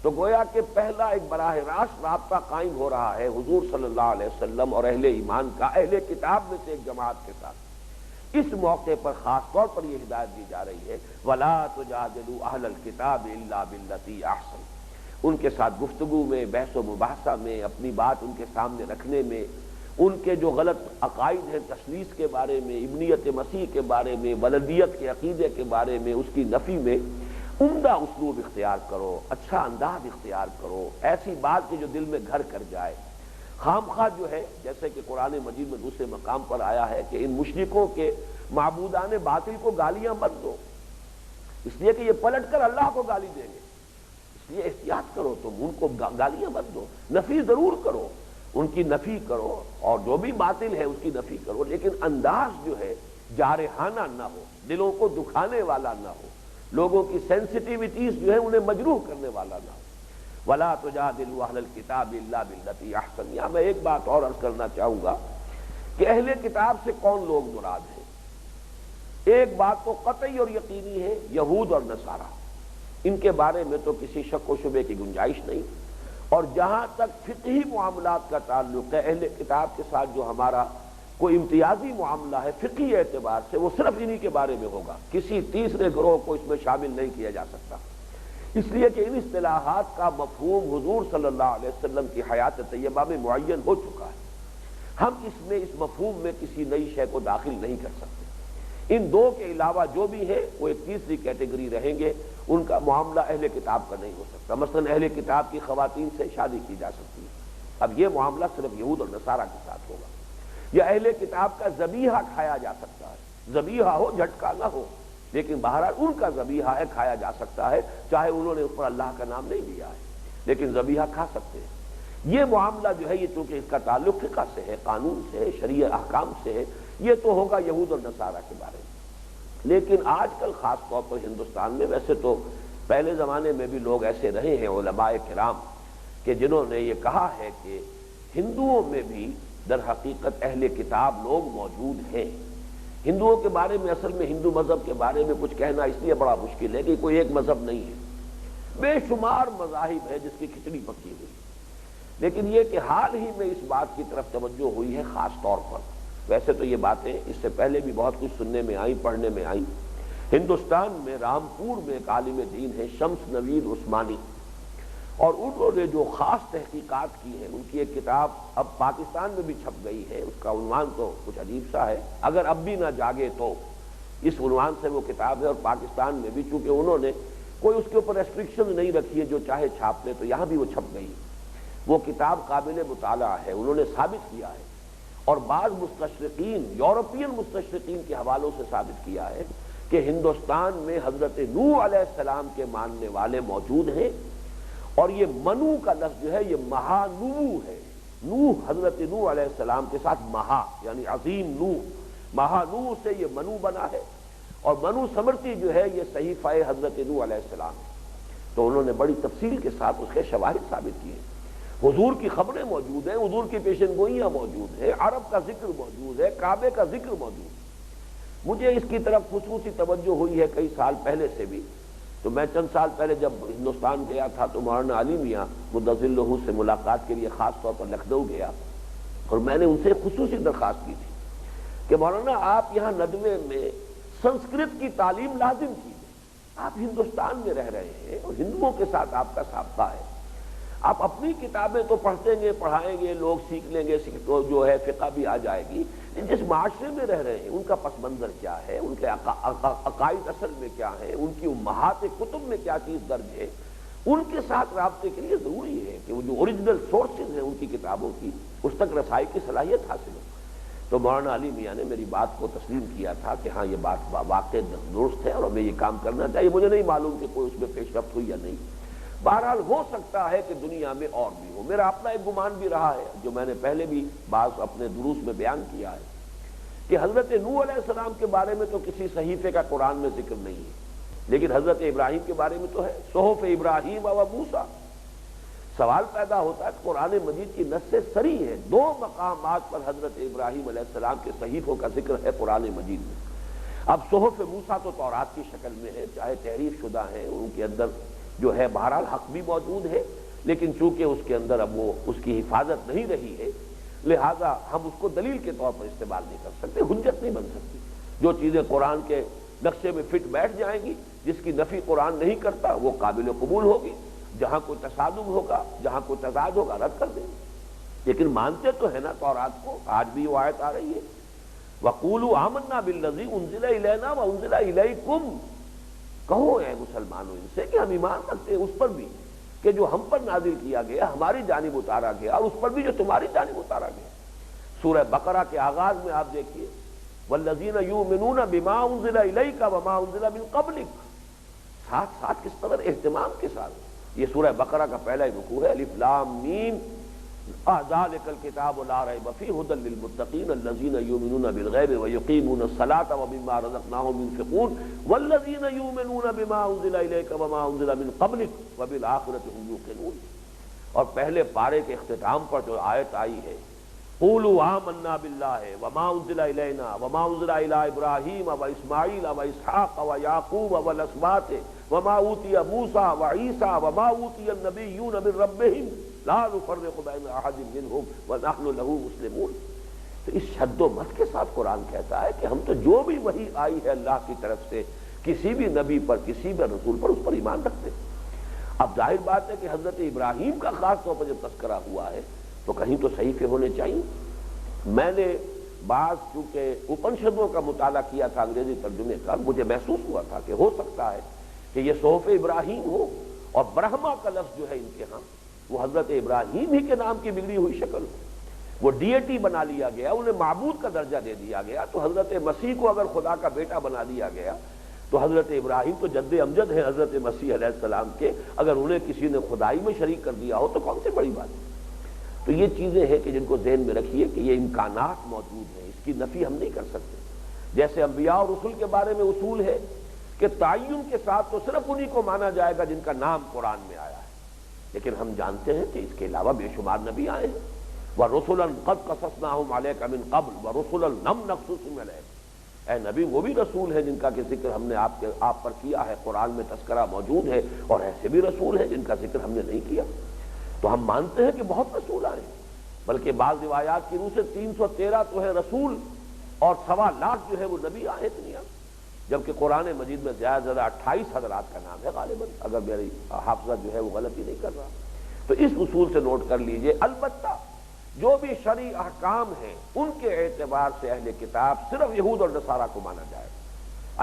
A: تو گویا کہ پہلا ایک براہ راست رابطہ قائم ہو رہا ہے حضور صلی اللہ علیہ وسلم اور اہل ایمان کا اہل کتاب میں سے ایک جماعت کے ساتھ۔ اس موقع پر خاص طور پر یہ ہدایت دی جا رہی ہے وَلَا تُجَادِلُوا أَهْلَ الْكِتَابِ إِلَّا بِالَّتِي أَحْسَنُ، ان کے ساتھ گفتگو میں، بحث و مباحثہ میں، اپنی بات ان کے سامنے رکھنے میں، ان کے جو غلط عقائد ہیں تثلیث کے بارے میں، ابنیت مسیح کے بارے میں، ولدیت کے عقیدے کے بارے میں، اس کی نفی میں عمدہ اسلوب اختیار کرو، اچھا انداز اختیار کرو، ایسی بات کہ جو دل میں گھر کر جائے۔ خام خواہ جو ہے جیسے کہ قرآن مجید میں دوسرے مقام پر آیا ہے کہ ان مشرکوں کے معبودان باطل کو گالیاں مت دو، اس لیے کہ یہ پلٹ کر اللہ کو گالی دیں گے، اس لیے احتیاط کرو، تم ان کو گالیاں مت دو، نفی ضرور کرو، ان کی نفی کرو، اور جو بھی باطل ہے اس کی نفی کرو، لیکن انداز جو ہے جارحانہ نہ ہو، دلوں کو دکھانے والا نہ ہو، لوگوں کی سینسٹیوٹیز جو ہے انہیں مجروح کرنے والا نہ ہو۔ وَلَا تُجَادِلُوا أَهْلَ الْكِتَابِ إِلَّا بِالَّتِي أَحْسَنُ۔ یہاں میں ایک بات اور عرض کرنا چاہوں گا کہ اہل کتاب سے کون لوگ مراد ہیں۔ ایک بات تو قطعی اور یقینی ہے، یہود اور نصارہ، ان کے بارے میں تو کسی شک و شبے کی گنجائش نہیں، اور جہاں تک فقہی معاملات کا تعلق ہے اہل کتاب کے ساتھ جو ہمارا کوئی امتیازی معاملہ ہے فقہی اعتبار سے، وہ صرف انہی کے بارے میں ہوگا، کسی تیسرے گروہ کو اس میں شامل نہیں کیا جا سکتا، اس لیے کہ ان اصطلاحات کا مفہوم حضور صلی اللہ علیہ وسلم کی حیات طیبہ میں معین ہو چکا ہے۔ ہم اس مفہوم میں کسی نئی شے کو داخل نہیں کر سکتے۔ ان دو کے علاوہ جو بھی ہے وہ ایک تیسری کیٹیگری رہیں گے، ان کا معاملہ اہل کتاب کا نہیں ہو سکتا۔ مثلا اہل کتاب کی خواتین سے شادی کی جا سکتی ہے، اب یہ معاملہ صرف یہود اور نصارہ کے ساتھ ہوگا۔ یا اہل کتاب کا ذبیحہ کھایا جا سکتا ہے، ذبیحہ ہو جھٹکا نہ ہو، لیکن بہرحال ان کا ذبیحہ ہے، کھایا جا سکتا ہے، چاہے انہوں نے اس پر اللہ کا نام نہیں لیا ہے، لیکن ذبیحہ کھا سکتے ہیں۔ یہ معاملہ جو ہے یہ چونکہ اس کا تعلق فقہ سے ہے، قانون سے ہے، شرعی احکام سے ہے، یہ تو ہوگا یہود اور نصارہ کے بارے میں۔ لیکن آج کل خاص طور پر ہندوستان میں، ویسے تو پہلے زمانے میں بھی لوگ ایسے رہے ہیں علماء کرام کہ جنہوں نے یہ کہا ہے کہ ہندوؤں میں بھی در حقیقت اہل کتاب لوگ موجود ہیں۔ ہندوؤں کے بارے میں اصل میں ہندو مذہب کے بارے میں کچھ کہنا اس لیے بڑا مشکل ہے کہ کوئی ایک مذہب نہیں ہے، بے شمار مذاہب ہے جس کی کھچڑی پکی ہوئی، لیکن یہ کہ حال ہی میں اس بات کی طرف توجہ ہوئی ہے خاص طور پر، ویسے تو یہ باتیں اس سے پہلے بھی بہت کچھ سننے میں آئیں، پڑھنے میں آئیں۔ ہندوستان میں رامپور میں ایک عالم دین ہے شمس نوید عثمانی، اور انہوں نے جو خاص تحقیقات کی ہیں، ان کی ایک کتاب اب پاکستان میں بھی چھپ گئی ہے، اس کا عنوان تو کچھ عجیب سا ہے، اگر اب بھی نہ جاگے تو، اس عنوان سے وہ کتاب ہے، اور پاکستان میں بھی چونکہ انہوں نے کوئی اس کے اوپر ریسٹرکشن نہیں رکھی ہے، جو چاہے چھاپ لے، تو یہاں بھی وہ چھپ گئی۔ وہ کتاب قابل مطالعہ ہے، انہوں نے ثابت کیا ہے، اور بعض مستشرقین، یورپین مستشرقین کے حوالوں سے ثابت کیا ہے کہ ہندوستان میں حضرت نوح علیہ السلام کے ماننے والے موجود ہیں، اور یہ منو کا لفظ جو ہے یہ مہانو ہے، نوح حضرت نوح علیہ السلام کے ساتھ مہا یعنی عظیم نوح، مہانو سے یہ منو بنا ہے، اور منو سمرتی جو ہے یہ صحیفہ حضرت نوح علیہ السلام ہے۔ تو انہوں نے بڑی تفصیل کے ساتھ اس کے شواہد ثابت کیے، حضور کی خبریں موجود ہیں، حضور کی پیشن گوئیاں موجود ہیں، عرب کا ذکر موجود ہے، کعبے کا ذکر موجود ہے۔ مجھے اس کی طرف خصوصی توجہ ہوئی ہے کئی سال پہلے سے بھی، تو میں چند سال پہلے جب ہندوستان گیا تھا تو مولانا علی میاں مدظلہ سے ملاقات کے لیے خاص طور پر لکھنؤ گیا، اور میں نے ان سے خصوصی درخواست کی تھی کہ مولانا آپ یہاں ندوے میں سنسکرت کی تعلیم لازم کیجیے، آپ ہندوستان میں رہ رہے ہیں اور ہندوؤں کے ساتھ آپ کا سابقہ ہے، آپ اپنی کتابیں تو پڑھتے گے پڑھائیں گے، لوگ سیکھ لیں گے، تو جو ہے فقہ بھی آ جائے گی، جس معاشرے میں رہ رہے ہیں ان کا پس منظر کیا ہے، ان کے عقائد اصل میں کیا ہے، ان کی امہات کتب میں کیا چیز درج ہے، ان کے ساتھ رابطے کے لیے ضروری ہے کہ وہ جو اوریجنل سورسز ہیں ان کی کتابوں کی اس تک رسائی کی صلاحیت حاصل ہو۔ تو مولانا علی میاں نے میری بات کو تسلیم کیا تھا کہ ہاں یہ بات واقع درست ہے اور ہمیں یہ کام کرنا چاہیے۔ مجھے نہیں معلوم کہ کوئی اس میں پیش رفت ہوئی یا نہیں، بہرحال ہو سکتا ہے کہ دنیا میں اور بھی ہو۔ میرا اپنا ایک گمان بھی رہا ہے جو میں نے پہلے بھی بعض اپنے دروس میں بیان کیا ہے کہ حضرت نوح علیہ السلام کے بارے میں تو کسی صحیفے کا قرآن میں ذکر نہیں ہے، لیکن حضرت ابراہیم کے بارے میں تو ہے، صحف ابراہیم و موسیٰ۔ سوال پیدا ہوتا ہے قرآن مجید کی نص سری ہے، 2 مقامات پر حضرت ابراہیم علیہ السلام کے صحیفوں کا ذکر ہے قرآن مجید میں۔ اب صحف موسیٰ تو تورات کی شکل میں ہے، چاہے تحریف شدہ ہیں، ان کے اندر جو ہے بہرحال حق بھی موجود ہے، لیکن چونکہ اس کے اندر اب وہ اس کی حفاظت نہیں رہی ہے، لہذا ہم اس کو دلیل کے طور پر استعمال نہیں کر سکتے، حجت نہیں بن سکتی۔ جو چیزیں قرآن کے نقشے میں فٹ بیٹھ جائیں گی، جس کی نفی قرآن نہیں کرتا، وہ قابل قبول ہوگی، جہاں کوئی تصادم ہوگا، جہاں کوئی تضاد ہوگا، رد کر دیں گے۔ لیکن مانتے تو ہے نا تورات کو، آج بھی وہ آیت آ رہی ہے وَقُولُوا آمَنَّا بِالَّذِي أُنزِلَ إِلَيْنَا وَأُنزِلَ إِلَيْكُمْ، کہو اے مسلمانوں ان سے کہ ہم ایمان رکھتے ہیں اس پر بھی کہ جو ہم پر نازل کیا گیا، ہماری جانب اتارا گیا، اور اس پر بھی جو تمہاری جانب اتارا گیا۔ سورہ بقرہ کے آغاز میں آپ دیکھیے وَالَّذِينَ يُؤْمِنُونَ بِمَا أُنزِلَ إِلَيْكَ وَمَا أُنزِلَ مِن قَبْلِكَ، ساتھ ساتھ کس قدر اہتمام کے ساتھ۔ یہ سورہ بقرہ کا پہلا ہی رکوع ہے، الف لام میم، ذالک الکتاب لا ریب فیہ ھدی للمتقین الذین یؤمنون بالغیب ویقیمون الصلاۃ ومما رزقناہم ينفقون والذین یؤمنون بما انزل الیک وما انزل من قبلک وبالآخرۃ هم یوقنون۔ اور پہلے پارے کے اختتام پر جو آیت آئی ہے قولوا آمنا باللہ وما انزل الینا وما انزل الی ابراہیم واسماعیل واسحاق ویعقوب والاسباط وما اوتی موسیٰ وعیسیٰ وما اوتی النبیون من ربہم لا نفرق بین احد منہم ونحن لہ مسلمون۔ تو اس شد و مت کے ساتھ قرآن کہتا ہے کہ ہم تو جو بھی وحی آئی ہے اللہ کی طرف سے کسی بھی نبی پر کسی بھی رسول پر اس پر ایمان رکھتے ہیں۔ اب ظاہر بات ہے کہ حضرت ابراہیم کا خاص طور پر جب تذکرہ ہوا ہے تو کہیں تو صحیفے ہونے چاہیے۔ میں نے بعض چونکہ اپنشدوں کا مطالعہ کیا تھا انگریزی ترجمے کا، مجھے محسوس ہوا تھا کہ ہو سکتا ہے کہ یہ صحف ابراہیم ہو اور برہما کا لفظ جو ہے ان کے ہاں وہ حضرت ابراہیم ہی کے نام کی بگڑی ہوئی شکل ہو، وہ ڈیٹی بنا لیا گیا، انہیں معبود کا درجہ دے دیا گیا۔ تو حضرت مسیح کو اگر خدا کا بیٹا بنا دیا گیا تو حضرت ابراہیم تو جد امجد ہے حضرت مسیح علیہ السلام کے، اگر انہیں کسی نے خدائی میں شریک کر دیا ہو تو کون سی بڑی بات ہے۔ تو یہ چیزیں ہیں کہ جن کو ذہن میں رکھیے کہ یہ امکانات موجود ہیں، اس کی نفی ہم نہیں کر سکتے۔ جیسے انبیاء اور رسل کے بارے میں اصول ہے کہ تعین کے ساتھ تو صرف انہی کو مانا جائے گا جن کا نام قرآن میں آیا ہے، لیکن ہم جانتے ہیں کہ اس کے علاوہ بے شمار نبی آئے ہیں۔ وَرُسُلًا قَدْ قَصَصْنَاهُمْ عَلَيْكَ مِنْ قَبْلُ وَرُسُلًا لَمْ نَقْصُصْهُمْ عَلَيْكَ۔ اے نبی وہ بھی رسول ہیں جن کا کہ ذکر ہم نے آپ پر کیا ہے، قرآن میں تذکرہ موجود ہے، اور ایسے بھی رسول ہیں جن کا ذکر ہم نے نہیں کیا۔ تو ہم مانتے ہیں کہ بہت رسول آئے، بلکہ بعض روایات کی روح سے 313 تو ہے رسول اور 1.25 لاکھ جو ہے وہ نبی آئے دنیا، جبکہ قرآن مجید میں زیادہ سے زیادہ 28 حضرات کا نام ہے غالباً، اگر میری حافظہ جو ہے وہ غلطی نہیں کر رہا۔ تو اس اصول سے نوٹ کر لیجئے، البتہ جو بھی شرعی احکام ہیں ان کے اعتبار سے اہل کتاب صرف یہود اور نصارہ کو مانا جائے،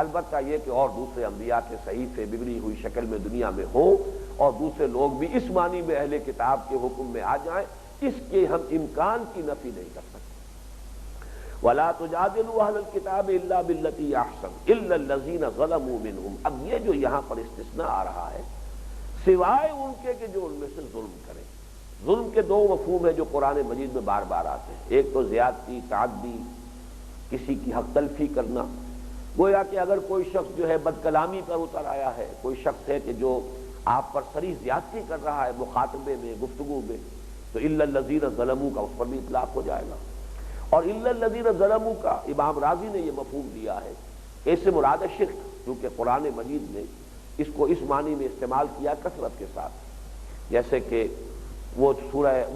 A: البتہ یہ کہ اور دوسرے انبیاء کے صحیفے بگڑی ہوئی شکل میں دنیا میں ہوں اور دوسرے لوگ بھی اس معنی میں اہل کتاب کے حکم میں آ جائیں، اس کے ہم امکان کی نفی نہیں کر سکتے۔ وَلَا تُجَادِلُوا أَهْلَ الْكِتَابِ إِلَّا بِالَّتِي أَحْسَنُ إِلَّا الَّذِينَ ظَلَمُوا مِنْهُمْ۔ اب یہ جو یہاں پر استثناء آ رہا ہے سوائے ان کے کہ جو ان میں سے ظلم کریں۔ ظلم کے دو مفہوم ہیں جو قرآن مجید میں بار بار آتے ہیں، ایک تو زیادتی، تعدی، کسی کی حق تلفی کرنا، گویا کہ اگر کوئی شخص جو ہے بد کلامی پر اتر آیا ہے، کوئی شخص ہے کہ جو آپ پر صریح زیادتی کر رہا ہے مخاطبے میں، گفتگو میں، تو الا الذین ظلموا کا اس پر بھی اطلاق ہو جائے گا۔ اور الا الذین ظلموا کا امام راضی نے یہ مفہوم دیا ہے کہ اس سے مراد ہے شرک، کیونکہ قرآن مجید نے اس کو اس معنی میں استعمال کیا کثرت کے ساتھ، جیسے کہ وہ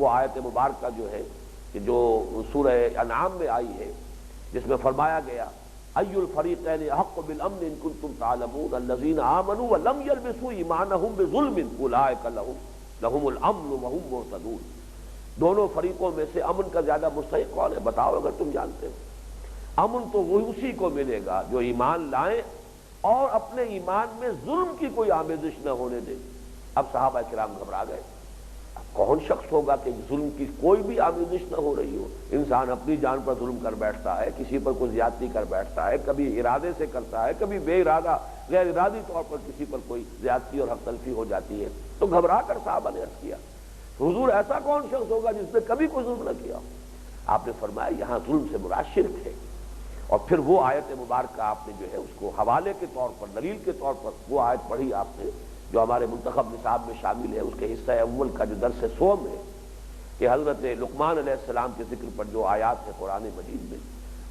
A: آیت مبارکہ جو ہے کہ جو سورہ انعام میں آئی ہے جس میں فرمایا گیا ای الفریقین احق بالامن ان کنتم تعلمون الذین آمنوا ولم یلبسوا ایمانہم بظلم اولئک لہم الامن وہم مہتدون۔ دونوں فریقوں میں سے امن کا زیادہ مستحق کون ہے؟ بتاؤ اگر تم جانتے ہو۔ امن تو وہ اسی کو ملے گا جو ایمان لائیں اور اپنے ایمان میں ظلم کی کوئی آمیزش نہ ہونے دے۔ اب صحابہ کرام گھبرا گئے، کون شخص ہوگا کہ ظلم کی کوئی بھی آمیزش نہ ہو رہی ہو؟ انسان اپنی جان پر ظلم کر بیٹھتا ہے، کسی پر کوئی زیادتی کر بیٹھتا ہے، کبھی ارادے سے کرتا ہے، کبھی بے ارادہ غیر ارادی طور پر کسی پر کوئی زیادتی اور حق تلفی ہو جاتی ہے۔ تو گھبرا کر صحابہ نے عرض کیا حضور ایسا کون شخص ہوگا جس نے کبھی کوئی ظلم نہ کیا؟ آپ نے فرمایا یہاں ظلم سے مراد شرک ہے، اور پھر وہ آیت مبارکہ آپ نے جو ہے اس کو حوالے کے طور پر، دلیل کے طور پر وہ آیت پڑھی آپ نے جو ہمارے منتخب نصاب میں شامل ہے، اس کے حصہ اول کا جو درس سوم ہے کہ حضرت لقمان علیہ السلام کے ذکر پر جو آیات ہے قرآن مجید میں،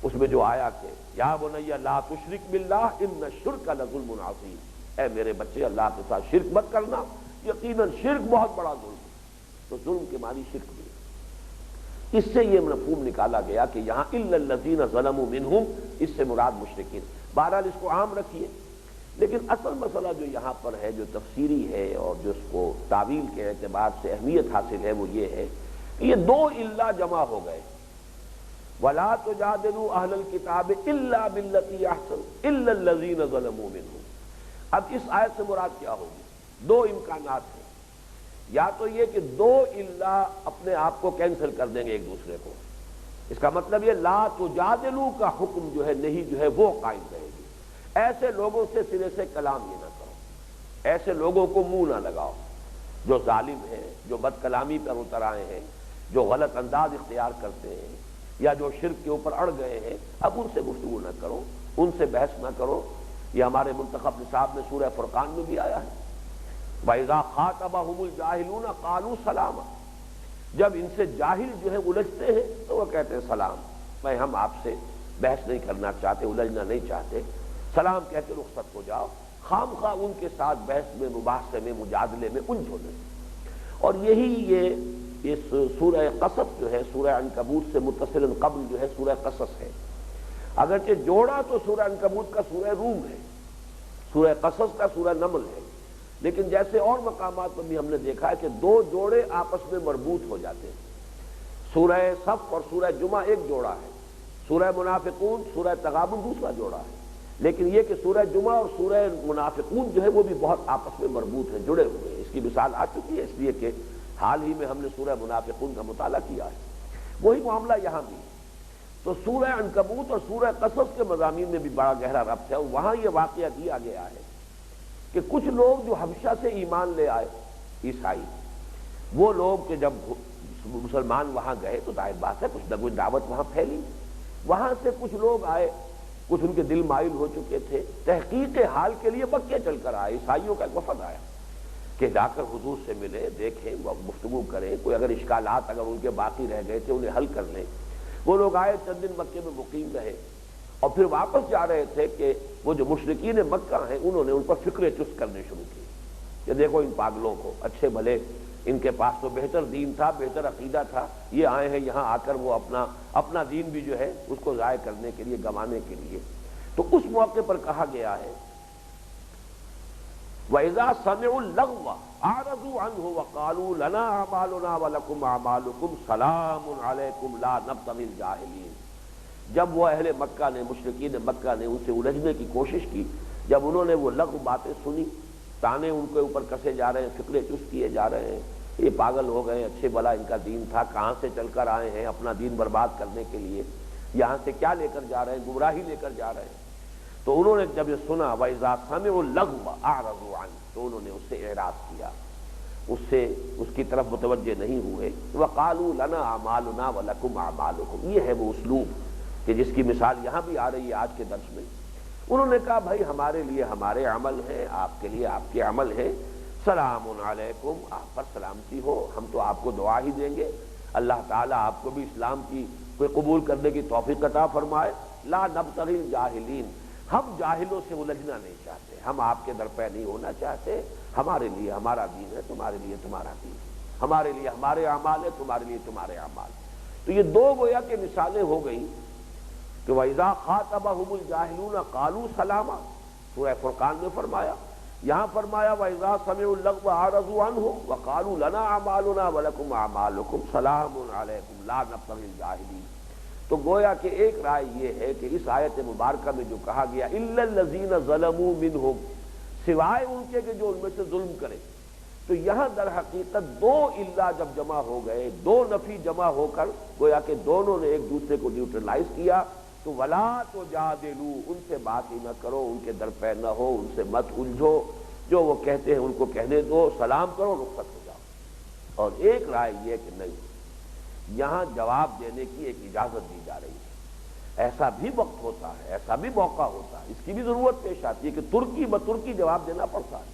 A: اس میں جو آیا کہ یا بنی لا تشرک باللہ ان الشرک لظلم عظیم، اے میرے بچے اللہ کے ساتھ شرک مت کرنا، یقیناً شرک بہت بڑا ظلم ہے۔ تو ظلم کے معنی شرک بھی، اس سے یہ مفہوم نکالا گیا کہ یہاں الا الذین ظلموا منہم، اس سے مراد مشرکین۔ بہرحال اس کو عام رکھیے، لیکن اصل مسئلہ جو یہاں پر ہے جو تفسیری ہے اور جو اس کو تعویل کے اعتبار سے اہمیت حاصل ہے وہ یہ ہے کہ یہ دو الا جمع ہو گئے، وَلَا تُجَادِلُوا أَهْلَ الْكِتَابِ إِلَّا بِالَّتِي أَحْسَنُ إِلَّا الَّذِينَ ظَلَمُوا مِنْهُمْ۔ اب اس آیت سے مراد کیا ہوگی؟ دو امکانات ہیں، یا تو یہ کہ دو الا اپنے آپ کو کینسل کر دیں گے ایک دوسرے کو، اس کا مطلب یہ لا تجادلوا کا حکم جو ہے نہیں جو ہے وہ قائم رہے گی، ایسے لوگوں سے سرے سے کلام یہ نہ کرو، ایسے لوگوں کو منہ نہ لگاؤ جو ظالم ہیں، جو بد کلامی پر اتر آئے ہیں، جو غلط انداز اختیار کرتے ہیں یا جو شرک کے اوپر اڑ گئے ہیں، اب ان سے گفتگو نہ کرو، ان سے بحث نہ کرو۔ یہ ہمارے منتخب نصاب میں سورہ فرقان میں بھی آیا ہے، وَإِذَا خَاطَبَهُمُ الْجَاهِلُونَ قَالُوا سَلَامًا، جب ان سے جاہل جو ہے الجھتے ہیں تو وہ کہتے ہیں سلام، میں ہم آپ سے بحث نہیں کرنا چاہتے، الجھنا نہیں چاہتے، سلام کہہ کے رخصت ہو جاؤ، خام خواہ ان کے ساتھ بحث میں، مباحثے میں، مجادلے میں الجھو نہیں۔ اور یہی یہ سورہ قصص جو ہے سورہ عنکبوت سے متصل قبل جو ہے سورہ قصص ہے، اگرچہ جوڑا تو سورہ عنکبوت کا سورہ روم ہے، سورہ قصص کا سورہ نمل ہے، لیکن جیسے اور مقامات پر بھی ہم نے دیکھا ہے کہ دو جوڑے آپس میں مربوط ہو جاتے ہیں۔ سورہ صف اور سورہ جمعہ ایک جوڑا ہے، سورہ منافقون، سورہ تغابن دوسرا جوڑا ہے، لیکن یہ کہ سورہ جمعہ اور سورہ منافقون جو ہے وہ بھی بہت آپس میں مربوط ہیں، جڑے ہوئے ہیں۔ اس کی مثال آ چکی ہے، اس لیے کہ حال ہی میں ہم نے سورہ منافقون کا مطالعہ کیا ہے، وہی معاملہ یہاں بھی۔ تو سورہ عنکبوت اور سورہ قصص کے مضامین میں بھی بڑا گہرا ربط ہے، اور وہاں یہ واقعہ دیا گیا ہے کہ کچھ لوگ جو حبشہ سے ایمان لے آئے، عیسائی، وہ لوگ کہ جب مسلمان وہاں گئے تو ظاہر بات ہے کچھ نہ کچھ دعوت وہاں پھیلی، وہاں سے کچھ لوگ آئے، کچھ ان کے دل مائل ہو چکے تھے، تحقیق حال کے لیے مکے چل کر آئے، عیسائیوں کا ایک وفد آیا کہ جا کر حضور سے ملے، دیکھیں، گفتگو کریں، کوئی اگر اشکالات اگر ان کے باقی رہ گئے تھے انہیں حل کر لیں۔ وہ لوگ آئے، چند دن مکے میں مقیم رہے، اور پھر واپس جا رہے تھے کہ وہ جو مشرکین مکہ ہیں انہوں نے ان پر فکریں چست کرنے شروع کی کہ دیکھو ان پاگلوں کو، اچھے بھلے ان کے پاس تو بہتر دین تھا، بہتر عقیدہ تھا، یہ آئے ہیں یہاں آ کر وہ اپنا دین بھی جو ہے اس کو ضائع کرنے کے لیے، گنوانے کے لیے۔ تو اس موقع پر کہا گیا ہے وَإِذَا سَمِعُوا اللَّغْوَ أَعْرَضُوا عَنْهُ وَقَالُوا لَنَا أَعْمَالُنَا وَلَكُمْ أَعْمَالُكُمْ سَلَامٌ عَلَيْكُمْ لَا نَبْتَغِي الْجَاهِلِينَ۔ جب وہ اہل مکہ نے، مشرکین مکہ نے ان سے الجھنے کی کوشش کی، جب انہوں نے وہ لغو باتیں سنی، تانے ان کے اوپر کسے جا رہے ہیں، فکرے چست کیے جا رہے ہیں، یہ پاگل ہو گئے، اچھے بھلا ان کا دین تھا، کہاں سے چل کر آئے ہیں اپنا دین برباد کرنے کے لیے، یہاں سے کیا لے کر جا رہے ہیں، گمراہی لے کر جا رہے ہیں۔ تو انہوں نے جب یہ سنا وَإِذَا سَمِعُوا اللَّغْوَ أَعْرَضُوا عَنْهُ، تو انہوں نے اس سے اعراض کیا، اس کی طرف متوجہ نہیں ہوئے۔ وَقَالُوا لَنَا أَعْمَالُنَا وَلَكُمْ أَعْمَالُكُمْ، یہ ہے وہ اسلوب کہ جس کی مثال یہاں بھی آ رہی ہے آج کے درس میں۔ انہوں نے کہا بھائی ہمارے لیے ہمارے عمل ہیں، آپ کے لیے آپ کے عمل ہیں، سلام علیکم، آپ پر سلامتی ہو، ہم تو آپ کو دعا ہی دیں گے، اللہ تعالیٰ آپ کو بھی اسلام کی کوئی قبول کرنے کی توفیق عطا فرمائے۔ لا نبتغی الجاہلین، ہم جاہلوں سے الجھنا نہیں چاہتے، ہم آپ کے در پہ نہیں ہونا چاہتے، ہمارے لیے ہمارا دین ہے، تمہارے لیے تمہارا دین ہے، ہمارے لیے ہمارے اعمال ہے، تمہارے لیے تمہارے اعمال۔ تو یہ دو گویا کہ مثالیں ہو گئیں کہ وَإِذَا خَاطَبَهُمُ الْجَاهِلُونَ قَالُوا سَلَامًا، سورہ فرقان میں فرمایا، یہاں فرمایا وَإِذَا سَمِعُوا اللَّغْوَ أَعْرَضُوا عَنْهُ وَقَالُوا لَنَا أَعْمَالُنَا وَلَكُمْ أَعْمَالُكُمْ سَلَامٌ عَلَيْكُمْ لَا نَبْتَغِي الْجَاهِلِينَ۔ تو گویا کہ ایک رائے یہ ہے کہ اس آیت مبارکہ میں جو کہا گیا إِلَّا الَّذِينَ ظَلَمُوا مِنْهُمْ، سوائے ان کے کہ جو ان میں سے ظلم کرے، تو یہاں در حقیقت دو الا جب جمع ہو گئے، دو نفی جمع ہو کر گویا کہ دونوں نے ایک دوسرے کو نیوٹرلائز کیا، تو ولا تو جادلو، ان سے بات ہی نہ کرو، ان کے در پہ نہ ہو، ان سے مت الجھو، جو وہ کہتے ہیں ان کو کہنے دو، سلام کرو، رخصت ہو جاؤ۔ اور ایک رائے یہ کہ نہیں، یہاں جواب دینے کی ایک اجازت دی جا رہی ہے، ایسا بھی وقت ہوتا ہے، ایسا بھی موقع ہوتا ہے، اس کی بھی ضرورت پیش آتی ہے کہ ترکی بترکی جواب دینا پڑتا ہے۔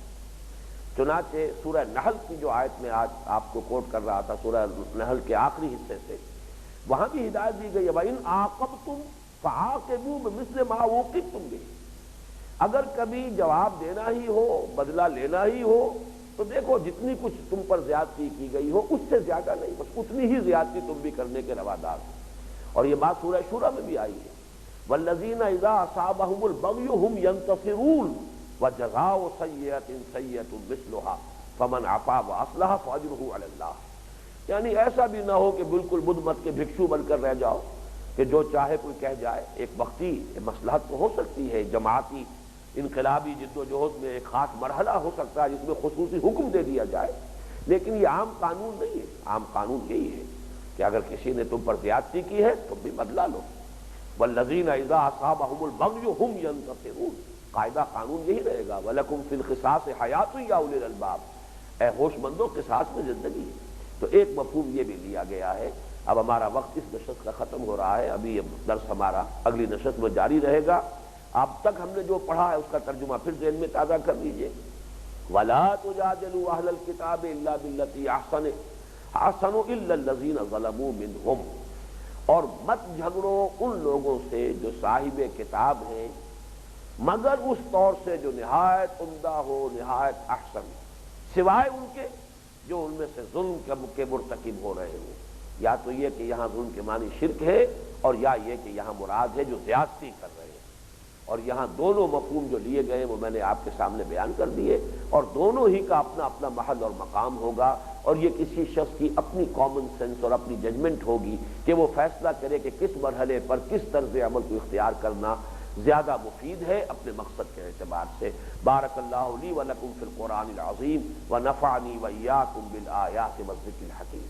A: چنانچہ سورہ نحل کی جو آیت میں آج آپ کو کوٹ کر رہا تھا، سورہ نحل کے آخری حصے سے، وہاں بھی ہدایت دی گئی ہے وَإِنْ عَاقَبْتُمْ فَعَاقِبُوا بِمِثْلِ مَا عُوقِبْتُمْ بِهِ، اگر کبھی جواب دینا ہی ہو، بدلہ لینا ہی ہو، تو دیکھو جتنی کچھ تم پر زیادتی کی گئی ہو اس سے زیادہ نہیں، بس اتنی ہی زیادتی تم بھی کرنے کے روادار ہو۔ اور یہ بات سورہ شورى میں بھی آئی ہے وَالَّذِينَ إِذَا أَصَابَهُمُ الْبَغْيُ هُمْ يَنْتَصِرُونَ وَجَزَاءُ سَيِّئَةٍ سَيِّئَةٌ مِثْلُهَا فَمَنْ عَفَا وَأَصْلَحَ فَأَجْرُهُ عَلَى اللَّهِ، یعنی ایسا بھی نہ ہو کہ بالکل بدھ مت کے بھکشو بن کر رہ جاؤ کہ جو چاہے کوئی کہہ جائے۔ ایک وقتی مصلحت تو ہو سکتی ہے، جماعتی انقلابی جد و جہد میں ایک خاص مرحلہ ہو سکتا ہے جس میں خصوصی حکم دے دیا جائے، لیکن یہ عام قانون نہیں ہے۔ عام قانون یہی ہے کہ اگر کسی نے تم پر زیادتی کی ہے تم بھی بدلہ لو۔ والذین اذا اصابهم البغی هم ينتصرون، قاعدہ قانون یہی رہے گا وَلَكُمْ فِي الْقِصَاصِ حَيَاةٌ يَا أُولِي الْأَلْبَابِ، اے ہوش مندو قصاص میں زندگی ہے، تو ایک مفہوم یہ بھی لیا گیا ہے۔ اب ہمارا وقت اس نشست کا ختم ہو رہا ہے، ابھی یہ درس ہمارا اگلی نشست میں جاری رہے گا۔ اب تک ہم نے جو پڑھا ہے اس کا ترجمہ پھر ذہن میں تازہ کر لیجئے۔ وَلَا تُجَادِلُوا أَهْلَ الْكِتَابِ إِلَّا بِالَّتِي أَحْسَنُ إِلَّا الَّذِينَ ظَلَمُوا مِنْهُمْ، اور مت جھگڑو ان لوگوں سے جو صاحب کتاب ہیں مگر اس طور سے جو نہایت عمدہ ہو، نہایت احسن، سوائے ان کے جو ان میں سے ظلم کے مرتکب ہو رہے ہوں۔ یا تو یہ کہ یہاں ظلم کے معنی شرک ہے، اور یا یہ کہ یہاں مراد ہے جو زیادتی کر رہے ہیں۔ اور یہاں دونوں مفہوم جو لیے گئے وہ میں نے آپ کے سامنے بیان کر دیے، اور دونوں ہی کا اپنا اپنا محل اور مقام ہوگا، اور یہ کسی شخص کی اپنی کامن سینس اور اپنی ججمنٹ ہوگی کہ وہ فیصلہ کرے کہ کس مرحلے پر کس طرز عمل کو اختیار کرنا زیادہ مفید ہے اپنے مقصد کے اعتبار سے۔ بارک اللہ لی ولکم فی القرآن العظیم ونفعنی وإیاکم بالآیات والذکر الحکیم۔